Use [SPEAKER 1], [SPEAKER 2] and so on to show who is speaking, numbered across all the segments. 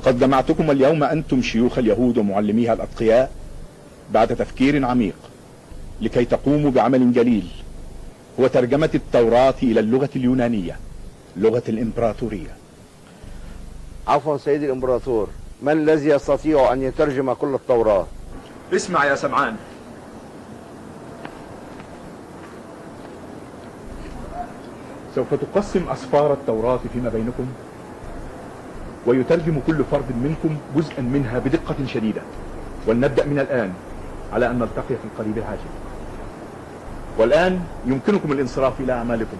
[SPEAKER 1] لقد جمعتكم اليوم أنتم شيوخ اليهود ومعلميها الأتقياء بعد تفكير عميق لكي تقوموا بعمل جليل، هو ترجمة التوراة إلى اللغة اليونانية، لغة الإمبراطورية.
[SPEAKER 2] عفوا سيدي الإمبراطور، من الذي يستطيع أن يترجم كل التوراة؟
[SPEAKER 1] اسمع يا سمعان، سوف تقسم أسفار التوراة فيما بينكم، ويترجم كل فرد منكم جزءا منها بدقة شديدة. ولنبدأ من الآن على أن نلتقي في القريب العاجل. والآن يمكنكم الانصراف إلى أعمالكم.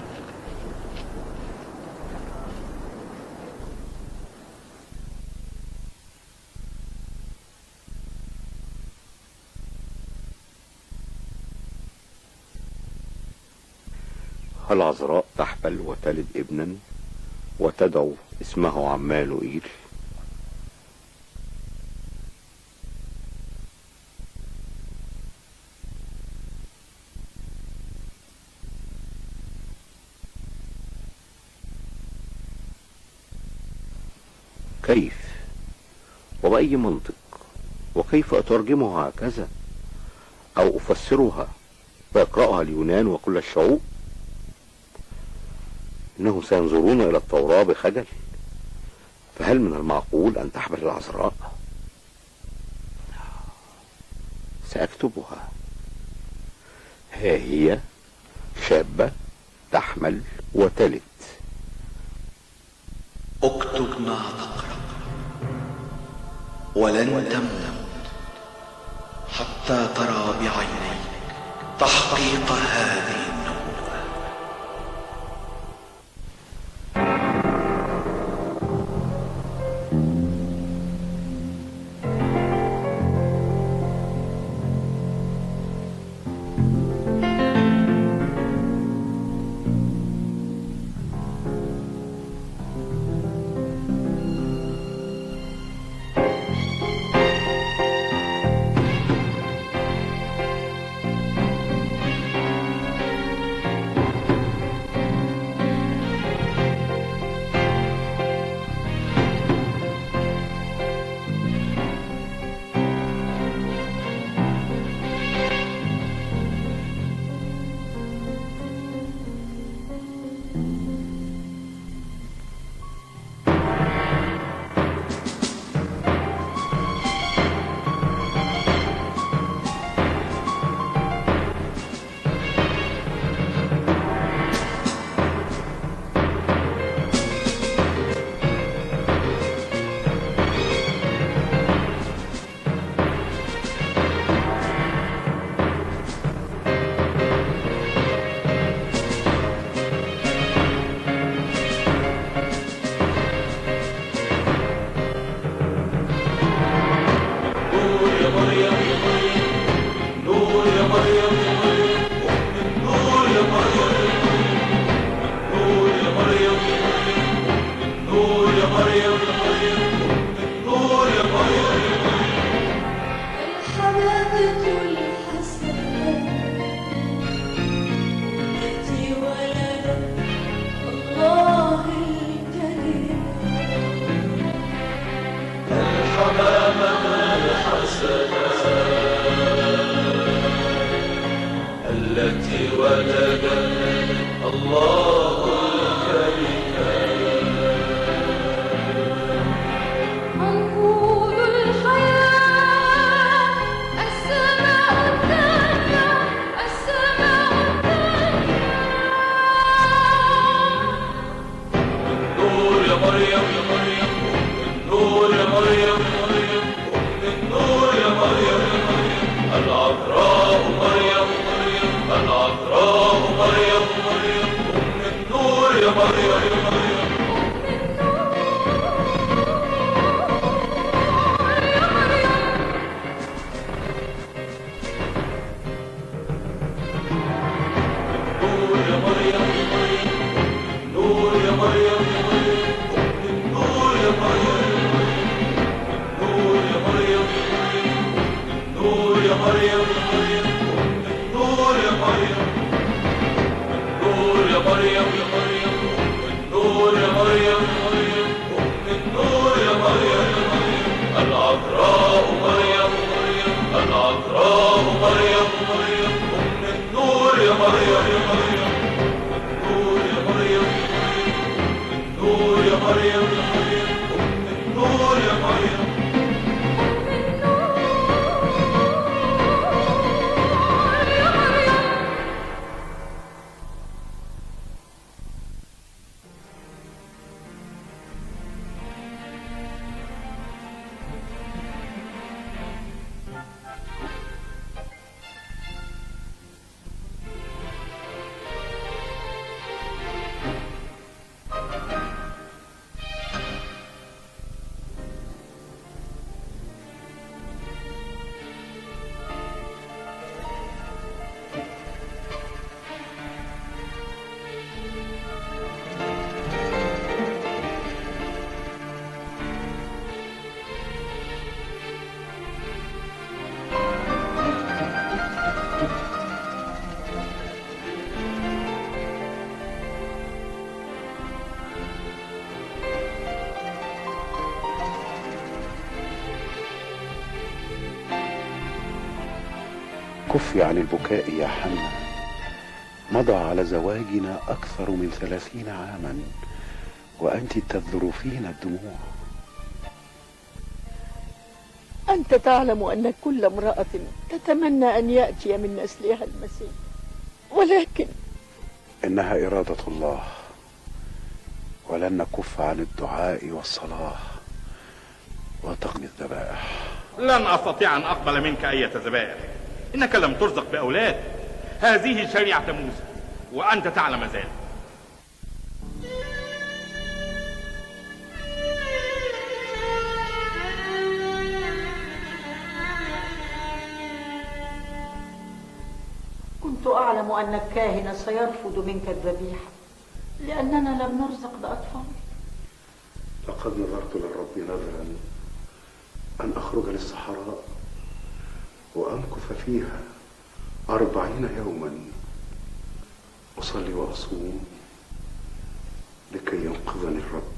[SPEAKER 3] العذراء تحبل وتلد ابنا وتدعو اسمه عمانوئيل. كيف وبأي منطق؟ وكيف أترجمها هكذا أو أفسرها ويقرأها اليونان وكل الشعوب؟ إنهم سينظرون إلى التوراة بخجل. فهل من المعقول أن تحبل العذراء؟ سأكتبها. ها هي شابة تحمل وتلد.
[SPEAKER 4] اكتب ما تقرأ ولن تموت حتى ترى بعينيك تحقيق هذه النبوة.
[SPEAKER 5] التي ولدت الله الكريم.
[SPEAKER 6] عنقود الحياة السماء الثانية السماء الثانية.
[SPEAKER 5] النور يا مريم يا مريم، النور يا مريم يا مريم، النور يا مريم يا مريم، العذراء مريم مريم، العذراء مريم مريم، النور
[SPEAKER 7] كفي عن البكاء يا حنا، مضى على زواجنا أكثر من 30 عاما وأنت تذرفين الدموع.
[SPEAKER 8] أنت تعلم أن كل امرأة تتمنى أن يأتي من نسلها المسيح، ولكن
[SPEAKER 7] إنها إرادة الله، ولن نكف عن الدعاء والصلاة وتقم الذبائح.
[SPEAKER 9] لن أستطيع أن أقبل منك أي ذبائح، إنك لم ترزق بأولاد. هذه شريعة موسى وأنت تعلم ذلك.
[SPEAKER 8] كنت أعلم أن الكاهن سيرفض منك الذبيحة لأننا لم نرزق بأطفال.
[SPEAKER 7] لقد نذرت للرب نذرا أن أخرج للصحراء وأمكث فيها 40 يوما أصلي وأصوم لكي ينقذني الرب.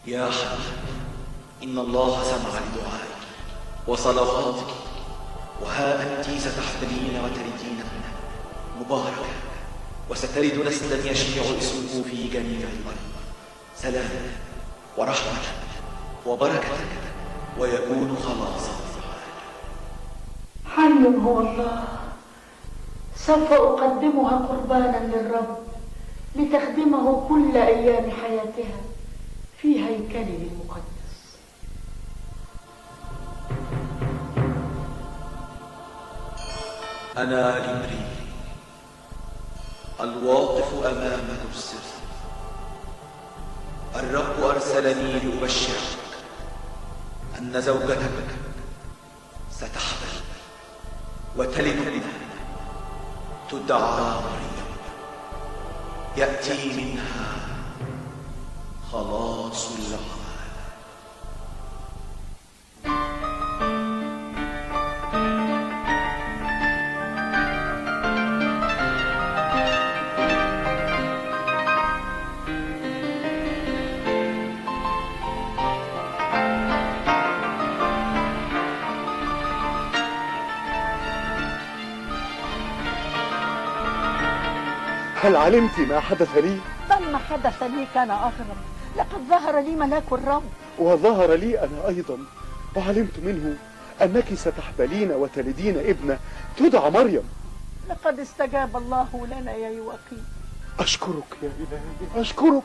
[SPEAKER 4] يا حنا، إن الله سمع لدعائك وصلواتك، وها أنت ستحتمين وتلدين ابنا مباركا، وستلد نسلا يشيع اسمه في جميع الأرض، سلاما ورحمة وبركة، ويكون خلاصا.
[SPEAKER 8] حي هو الله، سوف أقدمها قربانا للرب لتخدمه كل أيام حياتها في هيكله المقدس.
[SPEAKER 4] أنا جبريل الواقف أمام السر، الرب أرسلني لأبشرك أن زوجتك ستحبل وتلد ابنا تدعى مريم، يأتي منها خلاص العالم.
[SPEAKER 7] هل علمت ما حدث لي؟
[SPEAKER 8] بل ما حدث لي كان أغرب، لقد ظهر لي ملاك الرب.
[SPEAKER 7] وظهر لي أنا أيضا، وعلمت منه أنك ستحبلين وتلدين ابنة تدعى مريم.
[SPEAKER 8] لقد استجاب الله لنا يا يواقيم.
[SPEAKER 7] أشكرك يا إلهي، أشكرك.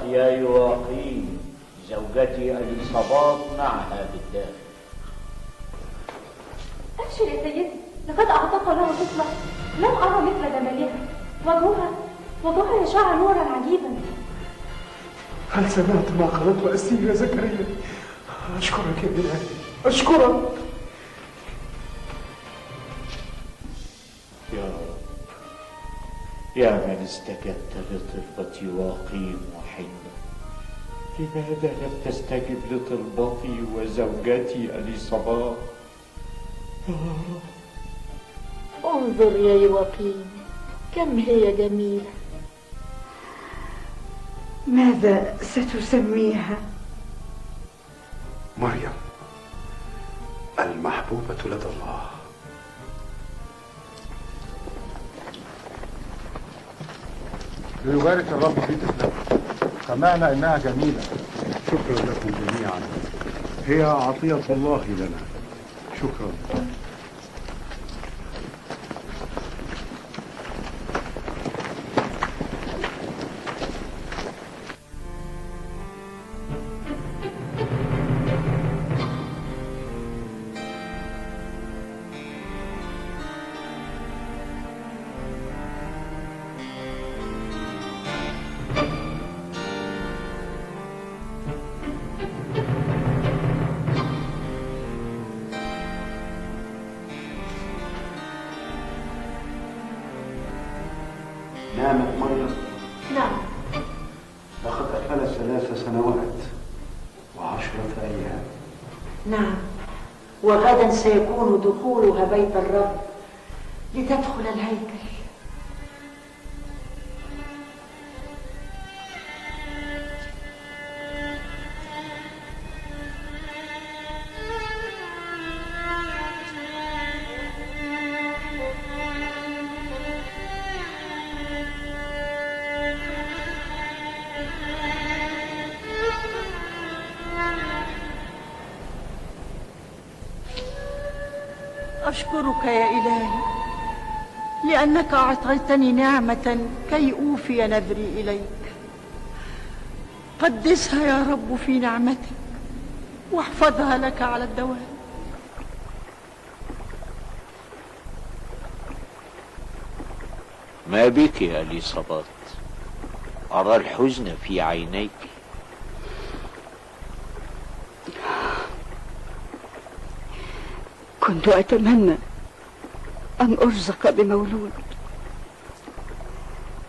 [SPEAKER 10] يا يواقيم، زوجتي اليصابات معها بالداخل.
[SPEAKER 6] أبشر يا سيدي، لقد أعتق له طفلة لم أرى مثل جمالها، وجهها يشع نورا عجيبا.
[SPEAKER 11] هل سمعت ما قالته أسير يا زكريا؟ أشكرك يا إلهي، أشكرك
[SPEAKER 10] يا رب، يا من استجبت لطلبة يواقيم وحنة، لماذا لم تستجب لطلبتي وزوجتي اليصابات؟ يا رب،
[SPEAKER 8] انظر يا يواقيم كم هي جميلة.
[SPEAKER 12] ماذا ستسميها؟
[SPEAKER 7] مريم المحبوبة لدى الله.
[SPEAKER 11] ليبارك الرب في طفلك، سمعنا إنها جميلة.
[SPEAKER 7] شكرا لكم جميعا، هي عطية الله لنا. شكرا. نامت مريم؟
[SPEAKER 8] نعم.
[SPEAKER 7] لقد أكملت 3 سنوات و10 أيام.
[SPEAKER 12] نعم، وغدا سيكون دخولها بيت الرب لتدخل الهيكل.
[SPEAKER 8] أشكرك يا إلهي لأنك أعطيتني نعمة كي أوفي نذري إليك. قدسها يا رب في نعمتك واحفظها لك على الدوام.
[SPEAKER 10] ما بك يا اليصابات؟ أرى الحزن في عينيك.
[SPEAKER 12] كنت أتمنى أن أرزق بمولود،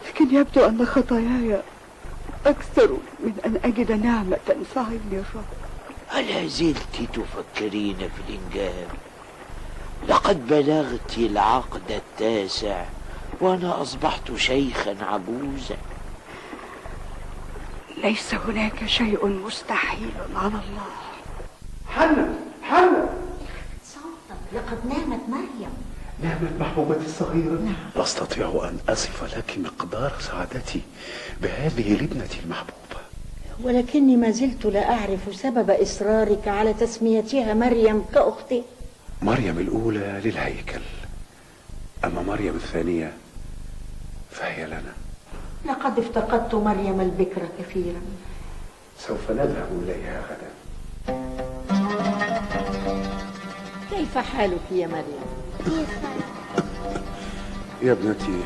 [SPEAKER 12] لكن يبدو أن خطاياي أكثر من أن أجد نعمة تنفعني الرب.
[SPEAKER 10] ألا زلت تفكرين في الإنجاب؟ لقد بلغت العقد 9 وأنا أصبحت شيخا عجوزا.
[SPEAKER 12] ليس هناك شيء مستحيل على الله.
[SPEAKER 11] حنة
[SPEAKER 12] لقد نامت مريم.
[SPEAKER 7] نامت محبوبتي الصغيرة. لا أستطيع أن أصف لك مقدار سعادتي بهذه لابنتي المحبوبة.
[SPEAKER 8] ولكني ما زلت لا أعرف سبب إصرارك على تسميتها مريم كأختي.
[SPEAKER 7] مريم الأولى للهيكل، أما مريم الثانية فهي لنا.
[SPEAKER 8] لقد افتقدت مريم البكرة كثيرا.
[SPEAKER 7] سوف نذهب إليها غدا.
[SPEAKER 8] كيف حالك يا مريم؟
[SPEAKER 7] يا ابنتي،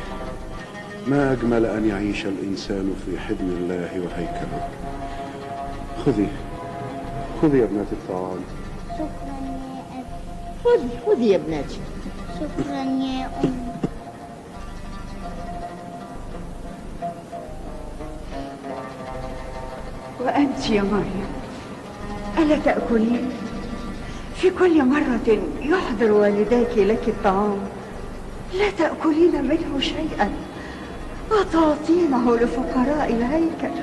[SPEAKER 7] ما أجمل أن يعيش الإنسان في حضن الله وهيكله. خذي يا ابنتي الطعام.
[SPEAKER 6] شكرا يا أبي.
[SPEAKER 8] خذي يا ابنتي.
[SPEAKER 6] شكرا يا أمي.
[SPEAKER 12] وأنت يا مريم ألا تأكلين؟ في كل مرة يحضر والداك لك الطعام لا تأكلين منه شيئا وتعطينه لفقراء الهيكل.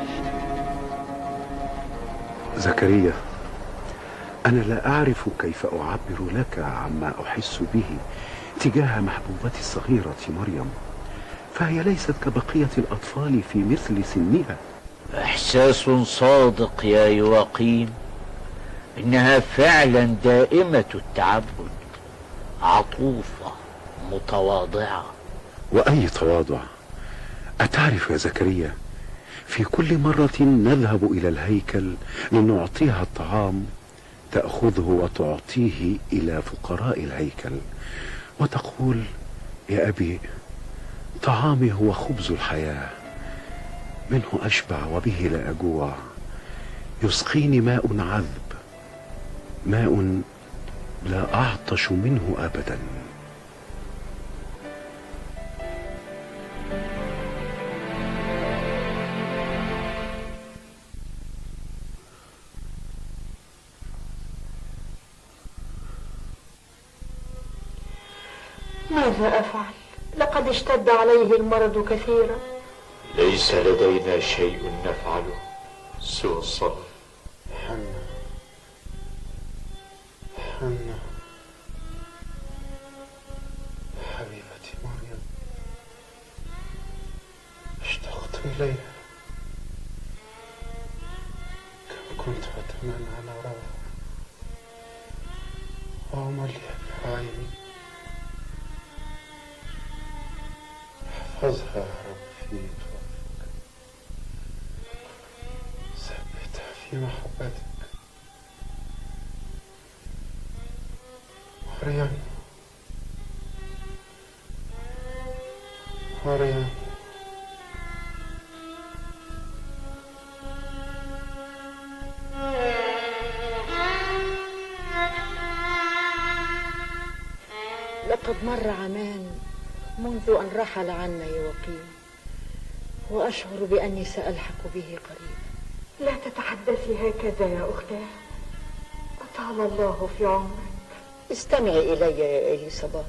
[SPEAKER 7] زكريا، أنا لا أعرف كيف أعبر لك عما أحس به تجاه محبوبتي الصغيرة مريم، فهي ليست كبقية الأطفال في مثل سنها.
[SPEAKER 10] إحساس صادق يا يواقيم، إنها فعلا دائمة التعبد، عطوفة متواضعة.
[SPEAKER 7] وأي تواضع! أتعرف يا زكريا، في كل مرة نذهب إلى الهيكل لنعطيها الطعام تأخذه وتعطيه إلى فقراء الهيكل وتقول: يا أبي، طعامي هو خبز الحياة، منه أشبع وبه لا أجوع، يسقيني ماء عذب، ماء لا أعطش منه أبدا.
[SPEAKER 8] ماذا أفعل؟ لقد اشتد عليه المرض كثيرا.
[SPEAKER 10] ليس لدينا شيء نفعله سوى الصبر.
[SPEAKER 11] حنا حنا حبيبتي مريم، اشتقت إليها كم كنت أتمنى أن أراها وأمليها بعيني. احفظها يا رب في لطفك، ثبتها في محبتك. مريم مريم،
[SPEAKER 8] لقد مر عامان منذ أن رحل عنا يوقيم، وأشعر بأني سألحق به قريبا. لا تتحدثي هكذا يا أختاه، أطال الله في عمرك. استمعي إلي يا إليصابات،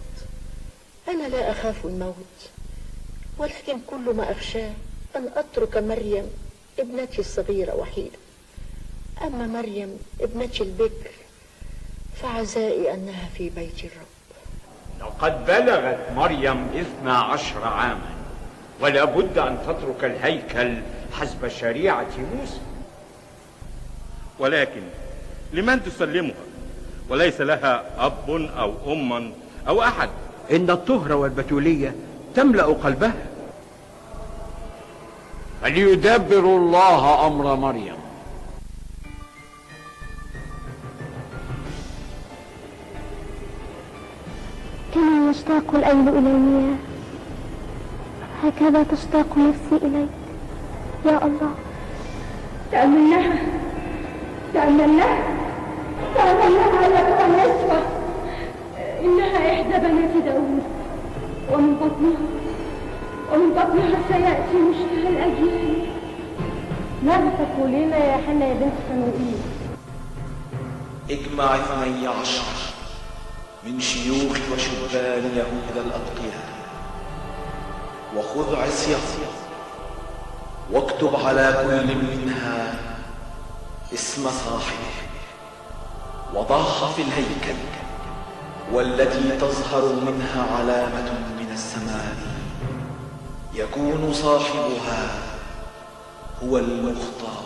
[SPEAKER 8] أنا لا أخاف الموت، ولكن كل ما أخشاه أن أترك مريم ابنتي الصغيرة وحيدة. أما مريم ابنتي البكر فعزائي أنها في بيت الرب.
[SPEAKER 13] لقد بلغت مريم 12 عاما، ولا بد أن تترك الهيكل حسب شريعة موسى.
[SPEAKER 9] ولكن لمن تسلمها وليس لها أب أو أم أو أحد؟
[SPEAKER 14] إن الطهر والبتولية تملأ قلبها.
[SPEAKER 10] فليدبر الله أمر مريم.
[SPEAKER 6] كما يشتاق الأيل إلى المياه هكذا تشتاق نفسي إليك يا الله.
[SPEAKER 15] تأملناها تأملناها تأملناها أيتها النسوة، إنها إحدى بنات داود، ومن بطنها سيأتي مشتهى الأجيال.
[SPEAKER 6] ماذا تقولين يا حنا يا بنت فنوئيل؟
[SPEAKER 4] اجمع 12 من شيوخ وشبان يهوذا الأتقياء، وخذ عصية واكتب على كل منها اسم صاحبه، وضعها في الهيكل، والتي تظهر منها علامة من السماء يكون صاحبها هو المختار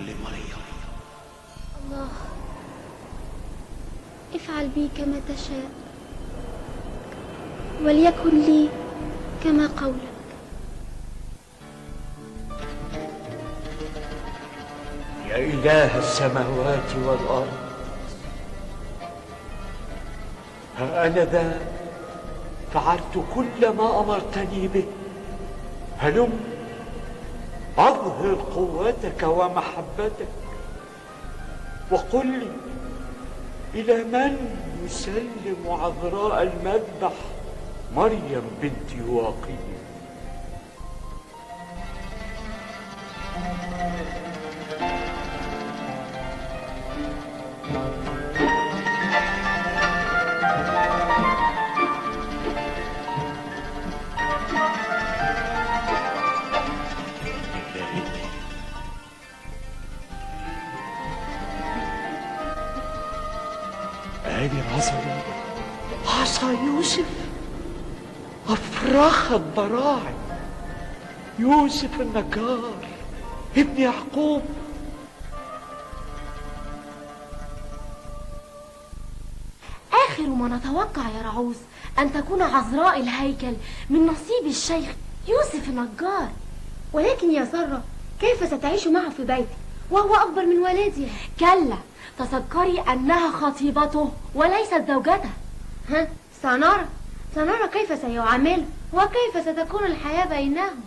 [SPEAKER 4] لمريم.
[SPEAKER 6] الله، افعل بي كما تشاء، وليكن لي كما قولك.
[SPEAKER 10] يا إله السماوات والأرض، ها أنا ذا فعلت كل ما أمرتني به. هلم أظهر قوتك ومحبتك، وقل لي إلى من يسلم عذراء المذبح مريم بنت يواقيم. عصا يوسف أفرخت براعم، يوسف النجار ابن يعقوب.
[SPEAKER 6] آخر ما نتوقع يا رعوز أن تكون عذراء الهيكل من نصيب الشيخ يوسف النجار.
[SPEAKER 15] ولكن يا سارة كيف ستعيش معه في بيتي وهو أكبر من والدها؟
[SPEAKER 6] كلا، تذكري أنها خطيبته وليست زوجته.
[SPEAKER 15] ها، سنرى كيف سيعامله وكيف ستكون الحياة بينهم.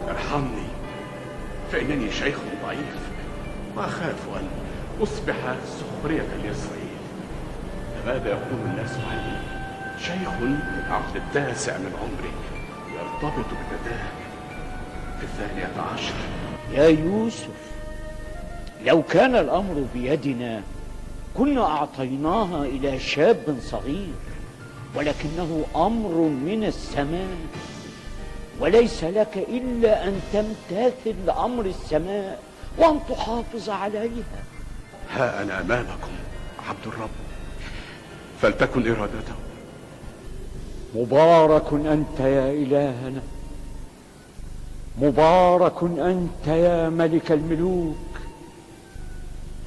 [SPEAKER 7] ارحمني فإنني شيخ ضعيف وأخاف أن أصبح سخرية لإسرائيل. ماذا يقول الناس عني؟ شيخ في العقد 9 من عمري يرتبط بفتاة في 12.
[SPEAKER 10] يا يوسف، لو كان الأمر بيدنا كنا أعطيناها إلى شاب صغير، ولكنه أمر من السماء، وليس لك إلا أن تمتثل لأمر السماء وأن تحافظ عليها.
[SPEAKER 7] ها أنا أمامكم عبد الرب، فلتكن إرادته.
[SPEAKER 10] مبارك أنت يا إلهنا، مبارك أنت يا ملك الملوك،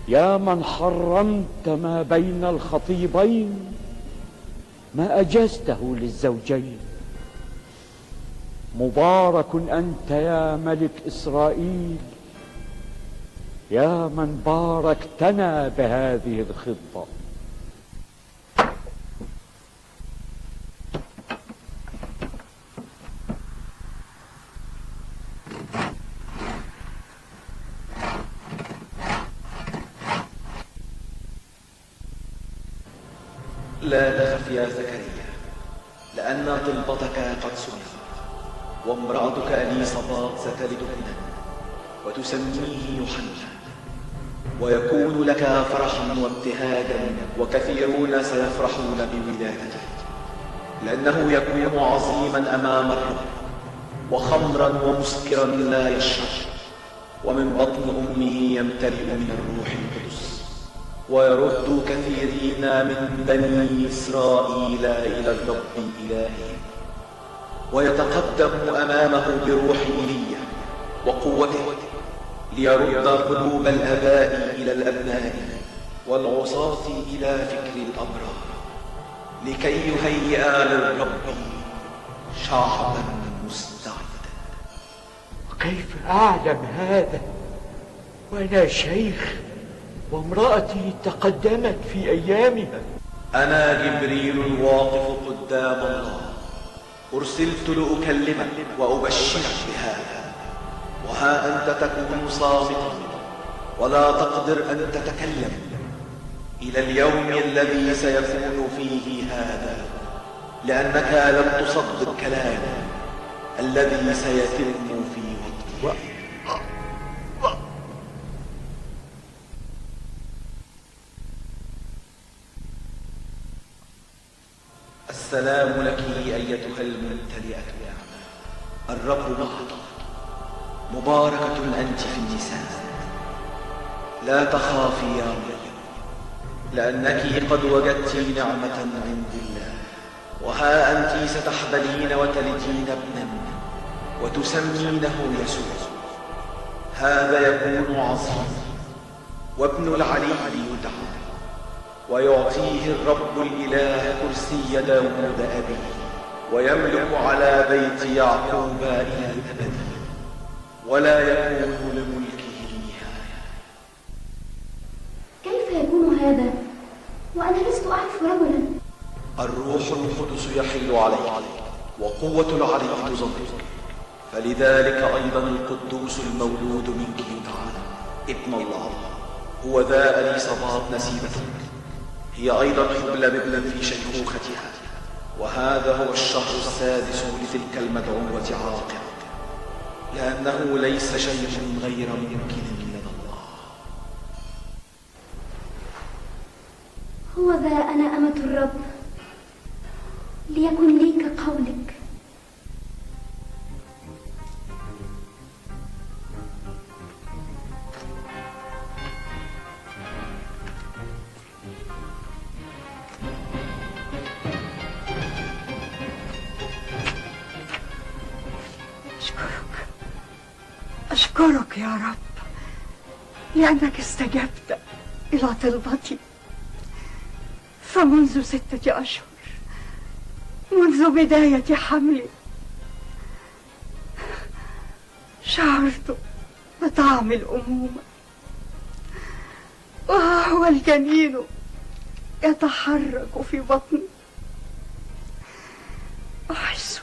[SPEAKER 10] يا من حرمت ما بين الخطيبين ما أجزته للزوجين. مبارك أنت يا ملك إسرائيل، يا من باركتنا بهذه الخطة.
[SPEAKER 4] لا تخف يا زكريا، لأن طلبتك قد سمعت، وامرأتك أليصابات ستلد ابنا وتسميه يوحنا، ويكون لك فرحا وابتهاجا، وكثيرون سيفرحون بولادته، لأنه يكون عظيما أمام الرب، وخمرا ومسكرا لا يشرب، ومن بطن أمه يمتلئ من الروح القدس، ويرد كثيرين من بني إسرائيل إلى الرب إلههم، ويتقدم أمامه بروح إيليا وقوته، ليرد قلوب الآباء إلى الأبناء والعصاة إلى فكر الأبرار، لكي يهيئ للرب شعبا مستعدا.
[SPEAKER 13] وكيف أعلم هذا وأنا شيخ وامرأتي تقدمت في أيامها؟
[SPEAKER 4] أنا جبريل الواقف قدام الله، أرسلت لأكلمك وأبشرك بهذا، وها أنت تكون صامتا ولا تقدر أن تتكلم إلى اليوم الذي سيكون فيه هذا، لأنك لم تصدق كلامي الذي سيتم في وقته. السلام لك أيتها الممتلئة نعمة، الرب معك، مباركة أنت في النساء. لا تخافي يا مريم، لأنك قد وجدت نعمة عند الله، وها أنت ستحبلين وتلدين ابنا وتسمينه يسوع. هذا يكون عظيما، وابن العلي يدعى، ويعطيه الرب الإله كرسي داود أبيه، ويملك على بيت يعقوب إلى الأبد، ولا يكون لملكه نهاية.
[SPEAKER 15] كيف يكون هذا وأنا لست أعرف رجلا؟
[SPEAKER 4] الروح القدس يحل عليك، وقوة العلي تظلك، فلذلك أيضا القدوس المولود منك يدعى ابن الله. هو ذا أليصابات نسيبتك، هي أيضا حبلى بابن في شيخوختها، وهذا هو الشهر السادس لتلك المدعوة عاقر، لأنه ليس شيء غير ممكن لدى الله.
[SPEAKER 15] هو ذا أنا أمة الرب، ليكن لي كقولك.
[SPEAKER 12] أشكرك يا رب لأنك استجبت إلى طلبتي. فمنذ 6 أشهر، منذ بداية حملي، شعرت بطعم الأمومة، وهو الجنين يتحرك في بطني. أحس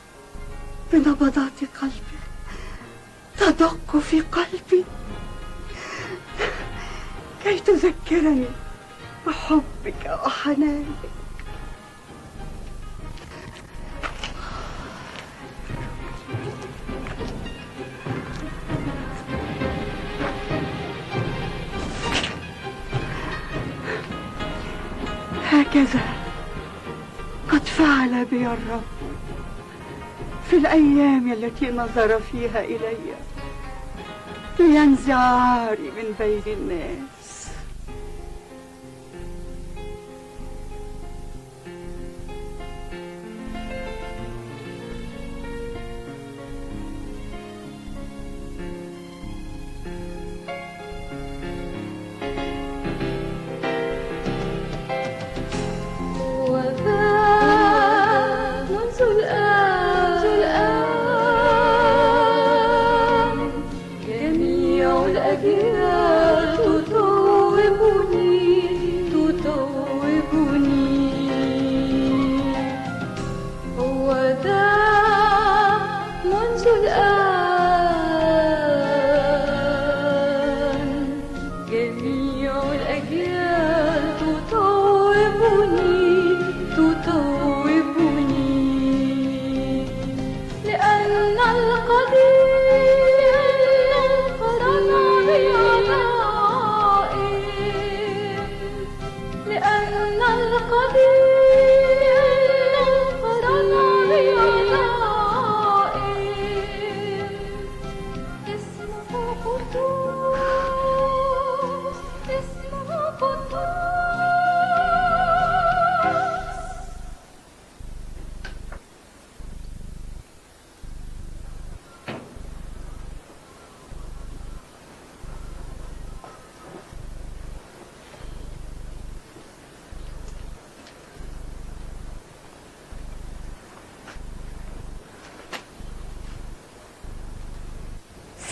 [SPEAKER 12] بنبضات قلبي تدق في قلبي كي تذكرني بحبك وحنانك. هكذا قد فعل بي الرب في الأيام التي نظر فيها إلي لينزع عاري من بين الناس.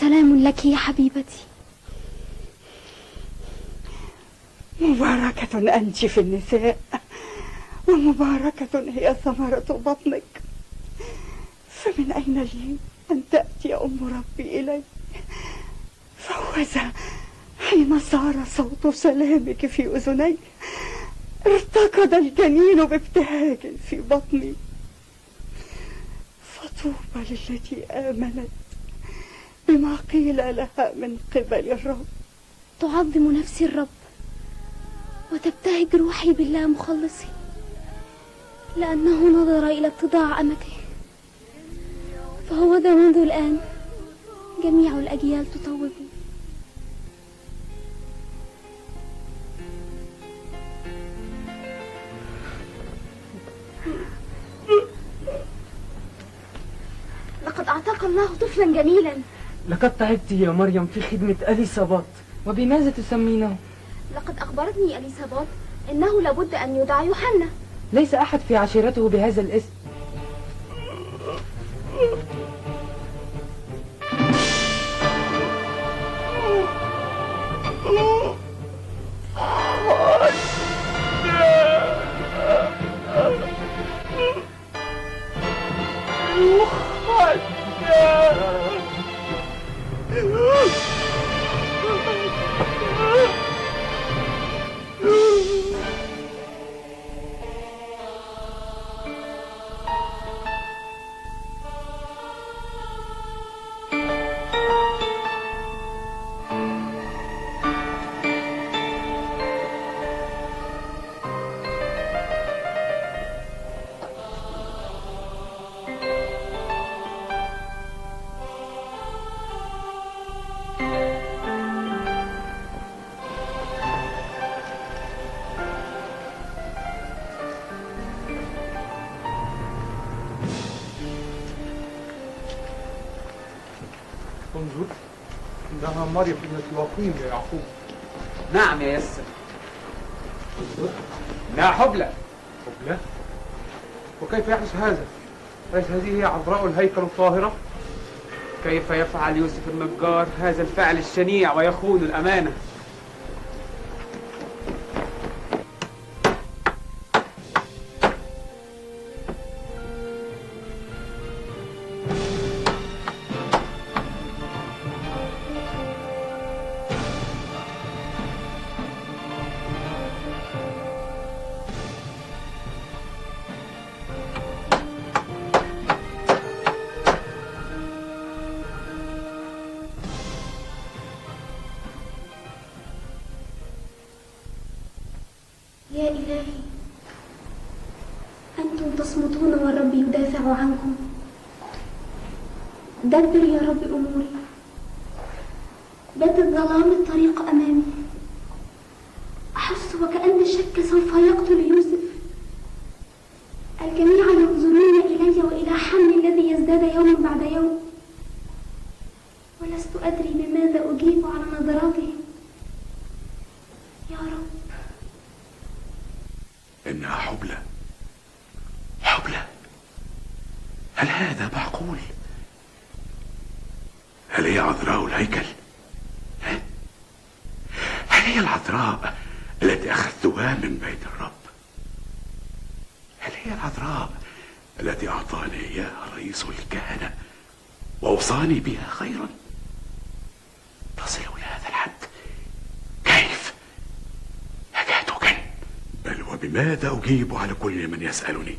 [SPEAKER 15] سلام لك يا حبيبتي.
[SPEAKER 12] مباركة أنت في النساء، ومباركة هي ثمرة بطنك. فمن أين لي أن تأتي أم ربي إلي؟ فوذا حين صار صوت سلامك في أذني ارتقد الجنين بابتهاج في بطني. فطوبى للتي آمنت بما قيل لها من قبل الرب.
[SPEAKER 15] تعظم نفسي الرب وتبتهج روحي بالله مخلصي، لأنه نظر إلى اتضاع أمته. فهو ذا منذ الآن جميع الأجيال تطوبني. لقد أعطاك الله طفلا جميلا.
[SPEAKER 16] لقد تعبت يا مريم في خدمة أليصابات. وبماذا تسمينه؟
[SPEAKER 15] لقد أخبرتني أليصابات إنه لابد أن يدعى يوحنا.
[SPEAKER 16] ليس أحد في عشيرته بهذا الاسم.
[SPEAKER 11] انظر، إنها مريم ابنة يقيم يا يعقوب.
[SPEAKER 16] نعم يا يسر.
[SPEAKER 11] انظر،
[SPEAKER 16] إنها حبلى.
[SPEAKER 11] حبلى؟ وكيف يحدث هذا؟ أليس هذه هي عذراء الهيكل الطاهرة؟
[SPEAKER 17] كيف يفعل يوسف النجار هذا الفعل الشنيع ويخون الأمانة؟
[SPEAKER 15] يا إلهي، أنتم تصمتون والرب يدافع عنكم. دبر يا رب أموري، بدت ظلام الطريق أمامي. أحس وكأن الشك سوف يقتل يوسف. الجميع ينظرون إلي وإلى حملي الذي يزداد يوما بعد يوم، ولست أدري بماذا أجيب على نظراتهم. يا رب،
[SPEAKER 7] إنها حبلى. حبلى، هل هذا معقول؟ هل هي عذراء الهيكل؟ هل هي العذراء التي أخذتها من بيت الرب؟ هل هي العذراء التي أعطاني إياها رئيس الكهنة وأوصاني بها خيرا؟ تصل إلى هذا الحد؟ كيف؟ أكاد أجن. بل وبماذا أجيب على كل من يسألني؟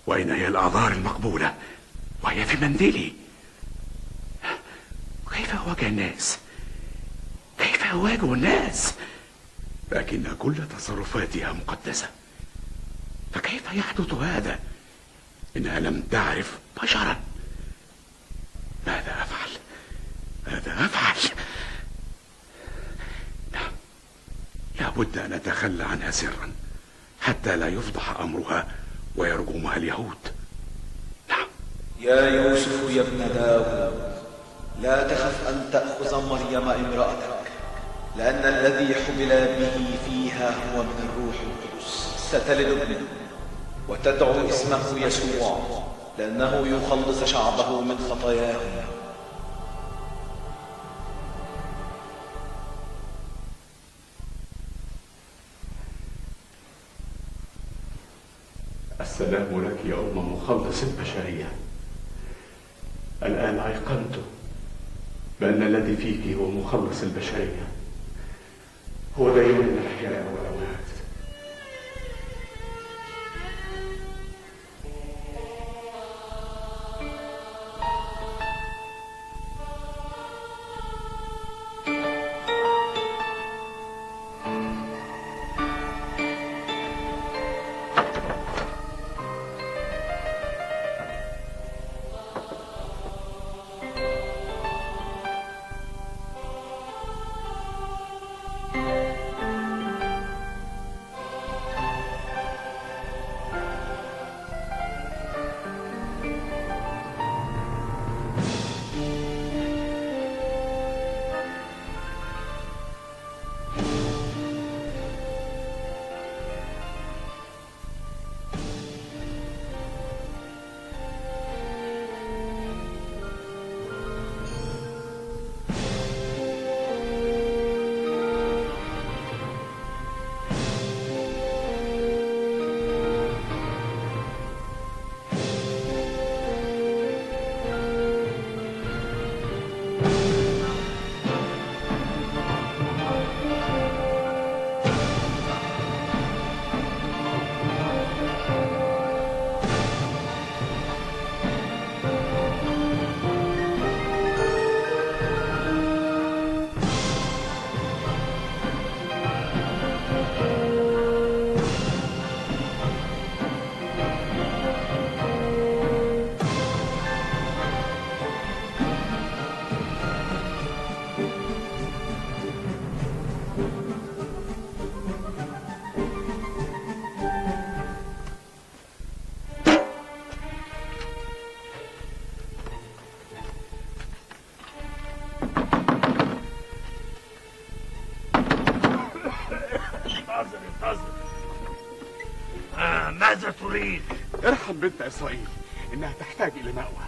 [SPEAKER 7] وأين هي الأعذار المقبولة وهي في منزلي؟ كيف أواجه الناس؟ كيف أواجه الناس؟ لكن كل تصرفاتها مقدسة، فكيف يحدث هذا؟ إنها لم تعرف بشرا. ماذا أفعل؟ ماذا أفعل؟ نعم، لابد أن أتخلى عنها سرا حتى لا يفضح أمرها ويرجمها اليهود. نعم.
[SPEAKER 4] يا يوسف يا ابن داود، لا تخف أن تأخذ مريم امرأتك، لأن الذي حمل به فيها هو من الروح القدس. ستلد ابنا وتدعو اسمه يسوع، لأنه يخلص شعبه من خطاياهم.
[SPEAKER 7] السلام لك يا أم مخلص البشرية. الآن أيقنت بأن الذي فيك هو مخلص البشرية، هو دائما الأحياء والأموات.
[SPEAKER 18] ماذا تريد؟
[SPEAKER 19] ارحم بنت إسرائيل، إنها تحتاج إلى مأوى.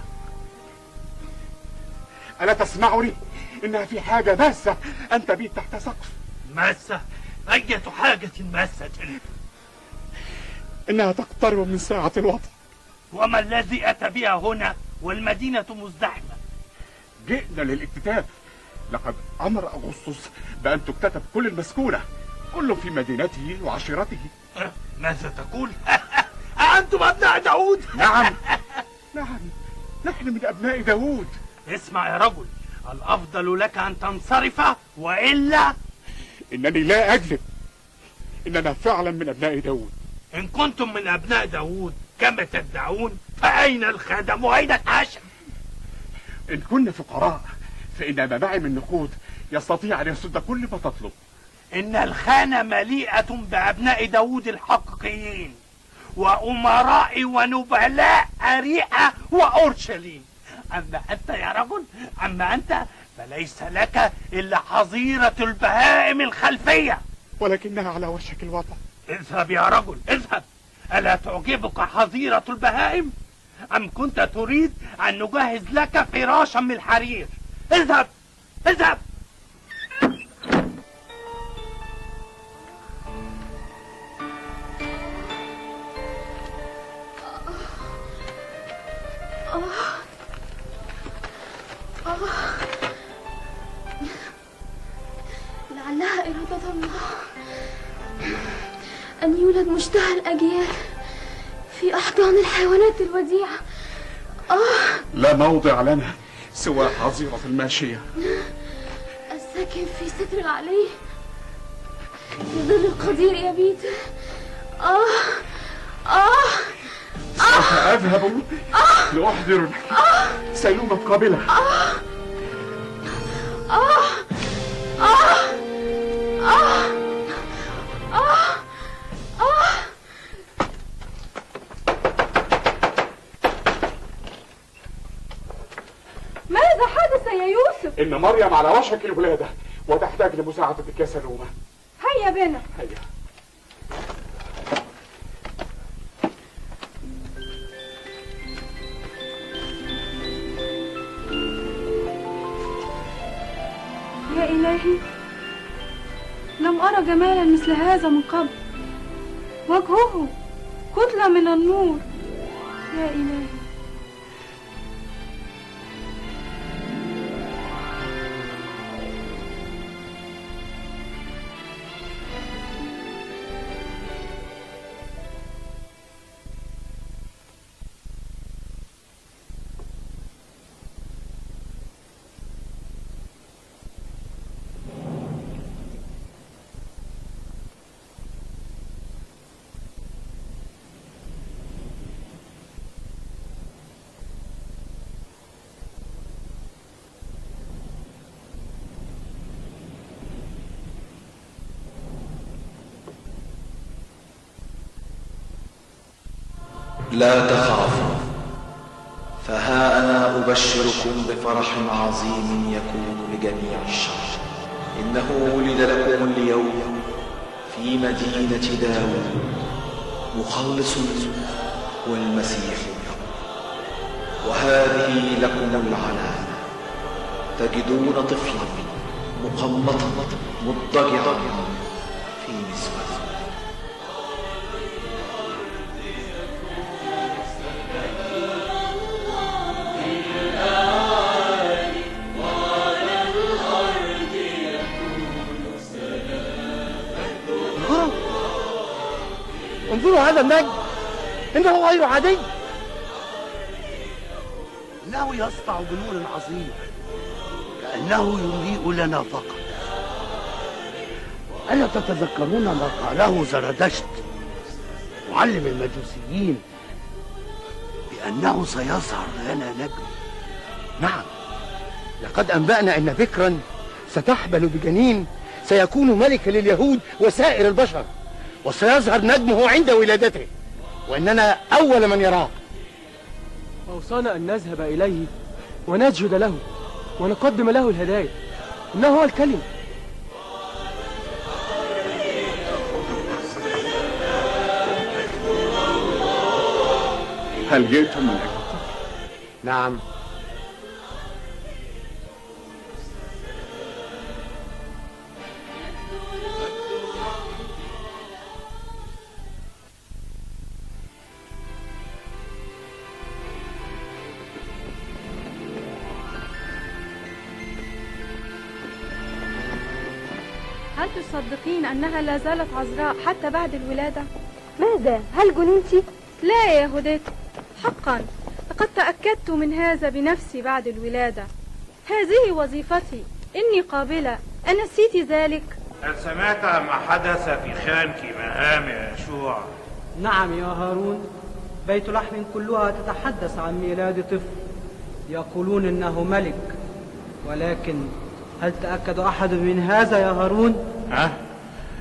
[SPEAKER 11] ألا تسمعني؟ إنها في حاجة ماسة، أنت بي تحت سقف.
[SPEAKER 18] ماسة؟ أية حاجة ماسة؟
[SPEAKER 11] إنها تقترب من ساعة الوضع.
[SPEAKER 18] وما الذي أتى بها هنا والمدينة مزدحمة؟
[SPEAKER 11] جئنا للاكتتاب. لقد أمر أغسطس بأن تكتتب كل المسكونة، كل في مدينته وعشيرته.
[SPEAKER 18] ماذا تقول؟ أنتم أبناء داود؟
[SPEAKER 11] نعم نعم، نحن من أبناء داود.
[SPEAKER 18] اسمع يا رجل، الأفضل لك أن تنصرف وإلا.
[SPEAKER 11] إنني لا أكذب، إننا فعلا من أبناء داود.
[SPEAKER 18] إن كنتم من أبناء داود كما تدعون فأين الخدم وأين الحشم؟
[SPEAKER 11] إن كنا فقراء فإن ما معي من نقود يستطيع أن يسد كل ما تطلب.
[SPEAKER 18] إن الخانة مليئة بأبناء داود الحقيقيين وأمراء ونبلاء أريحة وأورشليم. أما أنت يا رجل، أما أنت فليس لك إلا حظيرة البهائم الخلفية،
[SPEAKER 11] ولكنها على وشك الوضع.
[SPEAKER 18] اذهب يا رجل اذهب. ألا تعجبك حظيرة البهائم؟ أم كنت تريد أن نجهز لك فراشا من الحرير؟ اذهب اذهب.
[SPEAKER 15] لعلها إرادة الله أن يولد مشتهى الأجيال في أحضان الحيوانات الوديعة.
[SPEAKER 11] لا موضع لنا سوى حظيرة الماشية،
[SPEAKER 15] الساكن في ستر العلي في ظل القدير يبيت.
[SPEAKER 11] سأذهب لأحضر لك سيلومة قابلة.
[SPEAKER 6] ماذا حدث يا يوسف؟
[SPEAKER 11] إن مريم على وشك الولادة وتحتاج لمساعدتك يا سلومة.
[SPEAKER 6] هيا بنا.
[SPEAKER 11] هيا.
[SPEAKER 6] يا إلهي، لم أرى جمالا مثل هذا من قبل. وجهه كتلة من النور. يا إلهي،
[SPEAKER 4] لا تخافوا، فها أنا أبشركم بفرح عظيم يكون لجميع الشعب. إنه ولد لكم اليوم في مدينة داود مخلص والمسيح. وهذه لكم العلامة، تجدون طفلا مقمطا مضطجعا في مسود.
[SPEAKER 19] انظروا هذا النجم، إنه غير عادي. إنه يسطع بنور عظيم كأنه يضيء لنا فقط. ألا تتذكرون ما قاله زرادشت معلم المجوسيين بأنه سيظهر لنا نجم؟ نعم، لقد أنبأنا أن بكرا ستحبل بجنين سيكون ملكا لليهود وسائر البشر، وسيظهر نجمه عند ولادته، وإننا أول من يراه.
[SPEAKER 20] أوصانا أن نذهب إليه ونسجد له ونقدم له الهدايا. إنه هو الكلمة.
[SPEAKER 11] هل جئتم من أجل؟
[SPEAKER 19] نعم،
[SPEAKER 21] تصدقين أنها لا زالت عذراء حتى بعد الولادة؟
[SPEAKER 6] ماذا؟ هل جننتِ؟
[SPEAKER 21] لا يا يهوديتا، حقا لقد تأكدت من هذا بنفسي بعد الولادة. هذه وظيفتي، إني قابلة. أنسيت ذلك؟
[SPEAKER 9] هل سمعت ما حدث في خانك مهام يا يشوع؟
[SPEAKER 22] نعم يا هارون، بيت لحم كلها تتحدث عن ميلاد طفل، يقولون إنه ملك، ولكن هل تأكد أحد من هذا يا هارون؟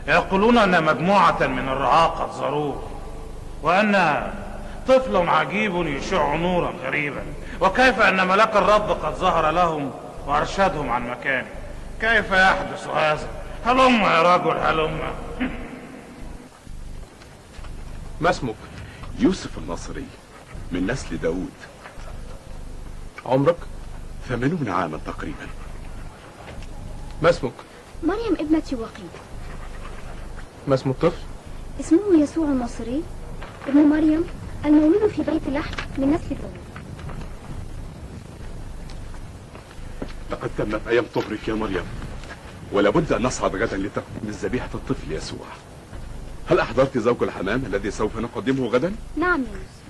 [SPEAKER 9] يقولون أن مجموعة من الرعاة قد زاروه، وأن طفل عجيب يشع نورا غريبا، وكيف أن ملاك الرب قد ظهر لهم وأرشدهم عن مكانه. كيف يحدث هذا؟ هلم يا رجل هلم.
[SPEAKER 7] ما اسمك؟ يوسف الناصري من نسل داود.
[SPEAKER 20] عمرك؟
[SPEAKER 7] 80 عاما تقريبا.
[SPEAKER 20] ما اسمك؟
[SPEAKER 15] مريم ابنة يواقيم.
[SPEAKER 20] ما اسم الطفل؟
[SPEAKER 15] اسمه يسوع الناصري ابن مريم المولود في بيت لحم من نسل داود.
[SPEAKER 7] لقد تمت أيام طهرك يا مريم، ولابد أن نصعد غدا لتقدم ذبيحة الطفل يسوع. هل أحضرت زوج الحمام الذي سوف نقدمه غدا؟
[SPEAKER 15] نعم يا يوسف.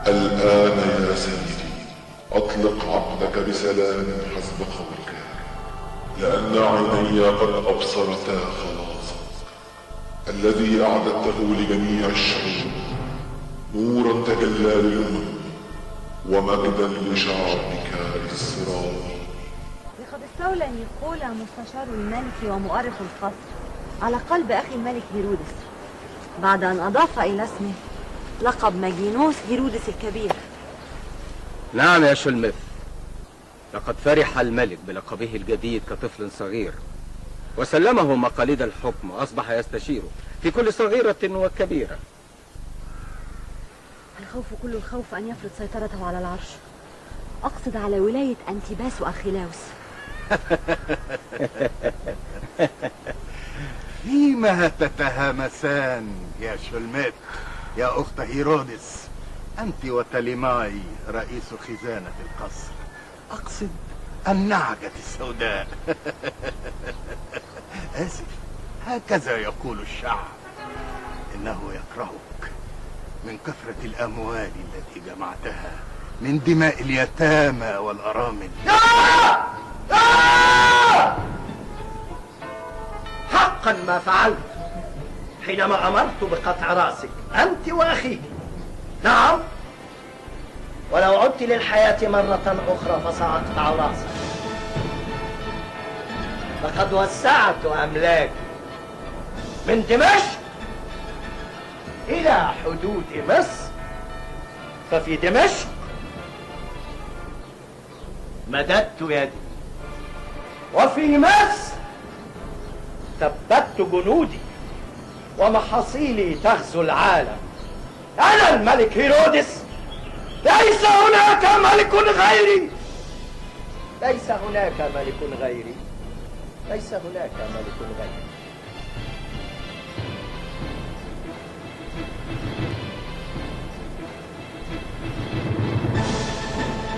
[SPEAKER 23] الآن يا سيدي أطلق عبدك بسلام حسب قولك، لأن عيني قد أبصرتا خلاصك الذي أعددته لجميع الشعوب، نورا تجلى للأمم ومجدا لشعبك إسرائيل.
[SPEAKER 24] لقد استولى نيقولا مستشار الملك ومؤرخ القصر على قلب أخي الملك هيرودس، بعد أن أضاف إلى اسمه لقب ماجينوس هيرودس الكبير.
[SPEAKER 25] نعم يا شلمث، لقد فرح الملك بلقبه الجديد كطفل صغير، وسلمه مقاليد الحكم وأصبح يستشيره في كل صغيرة وكبيرة.
[SPEAKER 24] الخوف كل الخوف أن يفرض سيطرته على العرش، أقصد على ولاية أنتيباس وأخيلاوس.
[SPEAKER 26] فيما تتهامسان يا شلمت يا أخت هيرودس، أنت وتليماي رئيس خزانة القصر، أقصد النعجة السوداء. آسف، هكذا يقول الشعب، إنه يكرهك من كثرة الأموال التي جمعتها من دماء اليتامى والأرامل.
[SPEAKER 19] حقا ما فعلت حينما أمرت بقطع رأسك أنت وأخيك. نعم، ولو عدت للحياة مرة أخرى فسأقطع رأسك. لقد وسعت أملاكي من دمشق إلى حدود مصر، ففي دمشق مددت يدي، وفي مصر ثبت جنودي ومحاصيلي تغزو العالم. أنا الملك هيرودس، ليس هناك ملك غيري، ليس هناك ملك غيري، ليس هناك ملك غيري.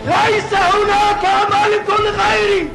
[SPEAKER 19] ليس هناك ملك غيري.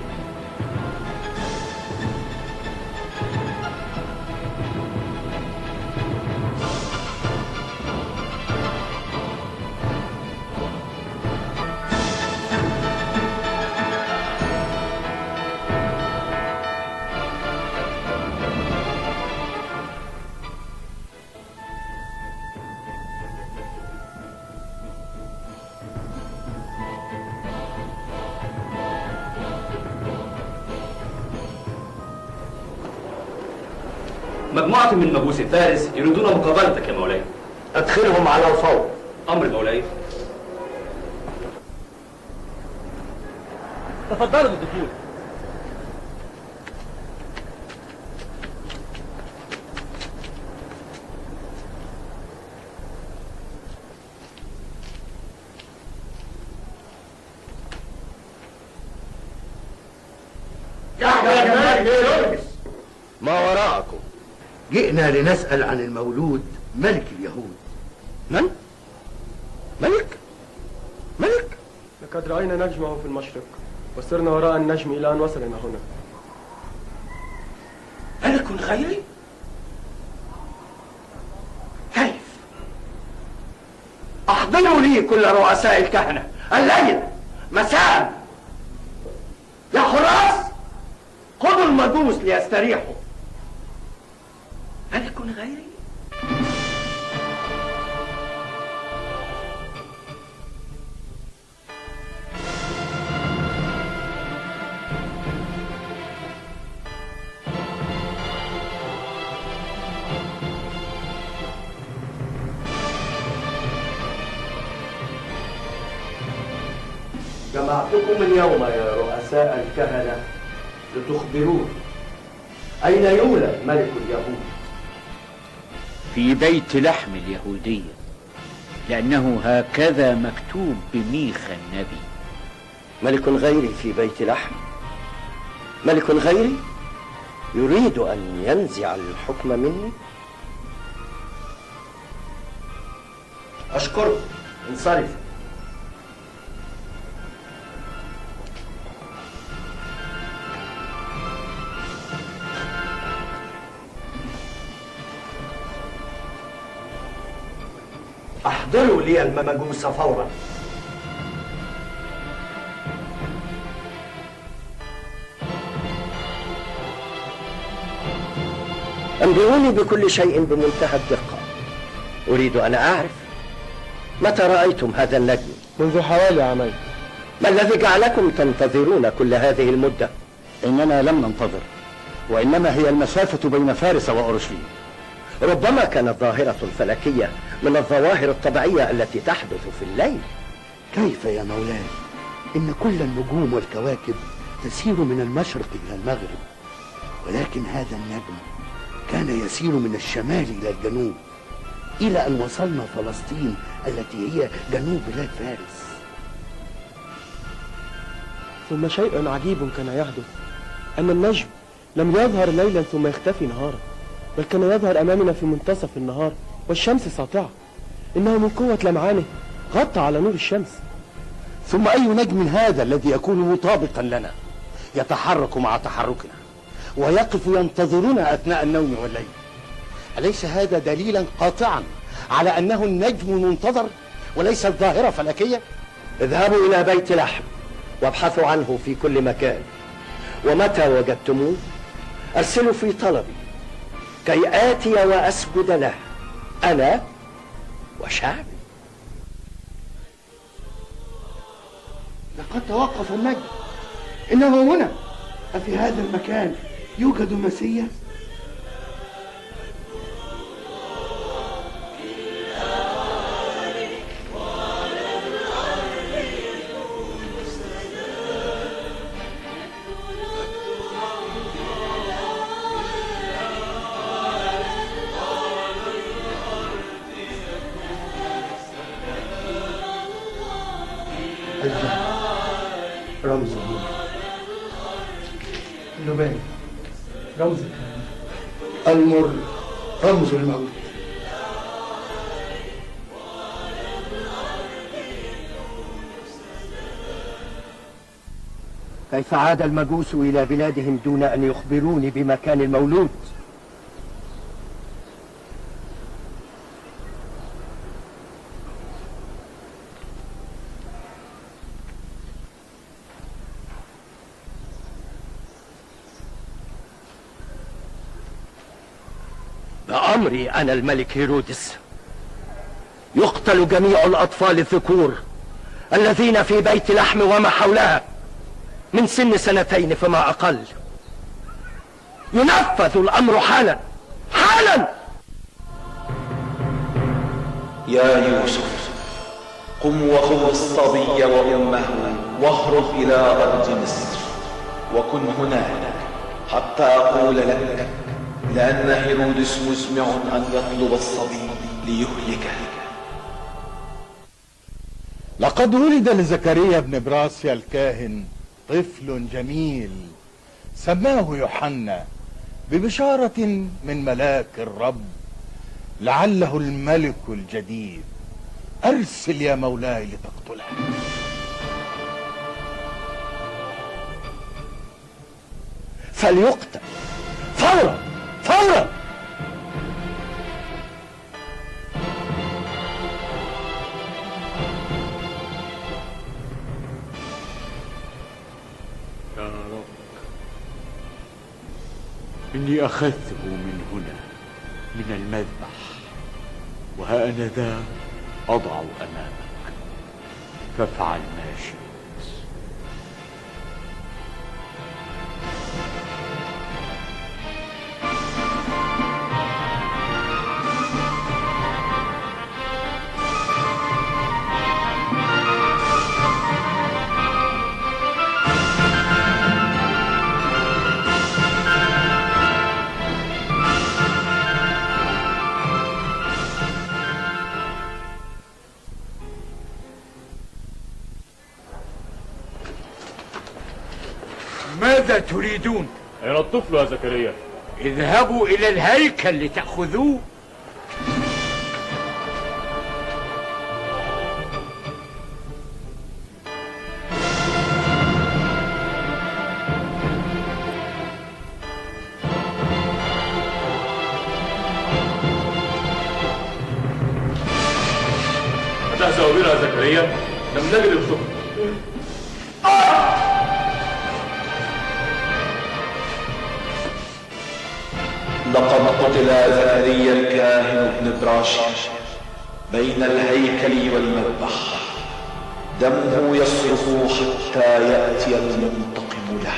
[SPEAKER 27] مجموعة من مجوس فارس يريدون مقابلتك يا مولاي.
[SPEAKER 19] أدخلهم على الفور.
[SPEAKER 27] أمر مولاي.
[SPEAKER 19] تفضلوا بالدخول.
[SPEAKER 26] ما وراءكم؟ جئنا لنسأل عن المولود ملك اليهود. من؟ ملك؟
[SPEAKER 20] لقد رأينا نجمه في المشرق وسرنا وراء النجم إلى أن وصلنا هنا.
[SPEAKER 26] ملك غيري؟ كيف؟
[SPEAKER 18] احضروا لي كل رؤساء الكهنة الليل مساء. يا حراس خذوا المجوس ليستريحوا.
[SPEAKER 26] ملك غيري؟
[SPEAKER 18] جمعتكم اليوم يا رؤساء الكهنة لتخبروني أين يولد ملك اليهود؟
[SPEAKER 13] في بيت لحم اليهودية، لأنه هكذا مكتوب بميخا النبي.
[SPEAKER 18] ملك غيري في بيت لحم؟ ملك غيري يريد أن ينزع الحكم مني؟ أشكرك، انصرف. احضروا لي المجوس فورا. انبئوني بكل شيء بمنتهى الدقة. أريد أن أعرف متى رأيتم هذا النجم؟
[SPEAKER 20] منذ حوالي عامين.
[SPEAKER 18] ما الذي جعلكم تنتظرون كل هذه المدة؟
[SPEAKER 1] إننا لم ننتظر، وإنما هي المسافة بين فارس وأورشليم.
[SPEAKER 18] ربما كانت ظاهرة فلكية من الظواهر الطبيعية التي تحدث في الليل.
[SPEAKER 26] كيف يا مولاي؟ إن كل النجوم والكواكب تسير من المشرق إلى المغرب، ولكن هذا النجم كان يسير من الشمال إلى الجنوب، إلى أن وصلنا فلسطين التي هي جنوب بلاد فارس.
[SPEAKER 20] ثم شيء عجيب كان يحدث، أن النجم لم يظهر ليلا ثم يختفي نهارا، بل كان يظهر أمامنا في منتصف النهار والشمس ساطعة. إنه من قوة لمعانه غطى على نور الشمس.
[SPEAKER 1] ثم أي نجم هذا الذي يكون مطابقا لنا، يتحرك مع تحركنا ويقف ينتظرنا أثناء النوم والليل؟ أليس هذا دليلا قاطعا على أنه النجم المنتظر وليس الظاهرة فلكية؟
[SPEAKER 18] اذهبوا إلى بيت لحم وابحثوا عنه في كل مكان، ومتى وجدتموه أرسلوا في طلبي كي آتي وأسجد له أنا وشعبي.
[SPEAKER 26] لقد توقف النجم، إنه هنا. أفي هذا المكان يوجد مسيا؟
[SPEAKER 18] رمز النور،
[SPEAKER 20] اللبان رمز
[SPEAKER 26] المر رمز الموت.
[SPEAKER 18] كيف عاد المجوس إلى بلادهم دون أن يخبروني بمكان المولود؟ بأمري أنا الملك هيرودس يقتل جميع الأطفال الذكور الذين في بيت لحم وما حولها من سن 2 فما أقل. ينفذ الأمر حالا حالا.
[SPEAKER 4] يا يوسف، قم وخذ الصبي وأمه واهرب إلى أرض مصر، وكن هناك حتى أقول لك، لأن هيرودس مزمع أن يطلب الصبي ليهلكه.
[SPEAKER 26] لقد ولد لزكريا بن براسيا الكاهن طفل جميل
[SPEAKER 2] سماه يوحنا ببشارة من ملاك الرب لعله الملك الجديد. أرسل يا مولاي لتقتله.
[SPEAKER 18] فليقتل فورا فورا.
[SPEAKER 13] يا رب، إني أخذته من هنا من المذبح، وها أنا ذا أضع أمامك، فافعل ما شئت. ماذا تريدون؟
[SPEAKER 27] أين الطفل يا زكريا؟
[SPEAKER 13] اذهبوا إلى الهيكل لتأخذوه.
[SPEAKER 27] أتهزأ بنا يا زكريا؟ لم نجد الطفل.
[SPEAKER 4] لقد قتل زكريا الكاهن ابن براشي بين الهيكل والمذبح، دمه يصرخ حتى يأتي المنتقم له.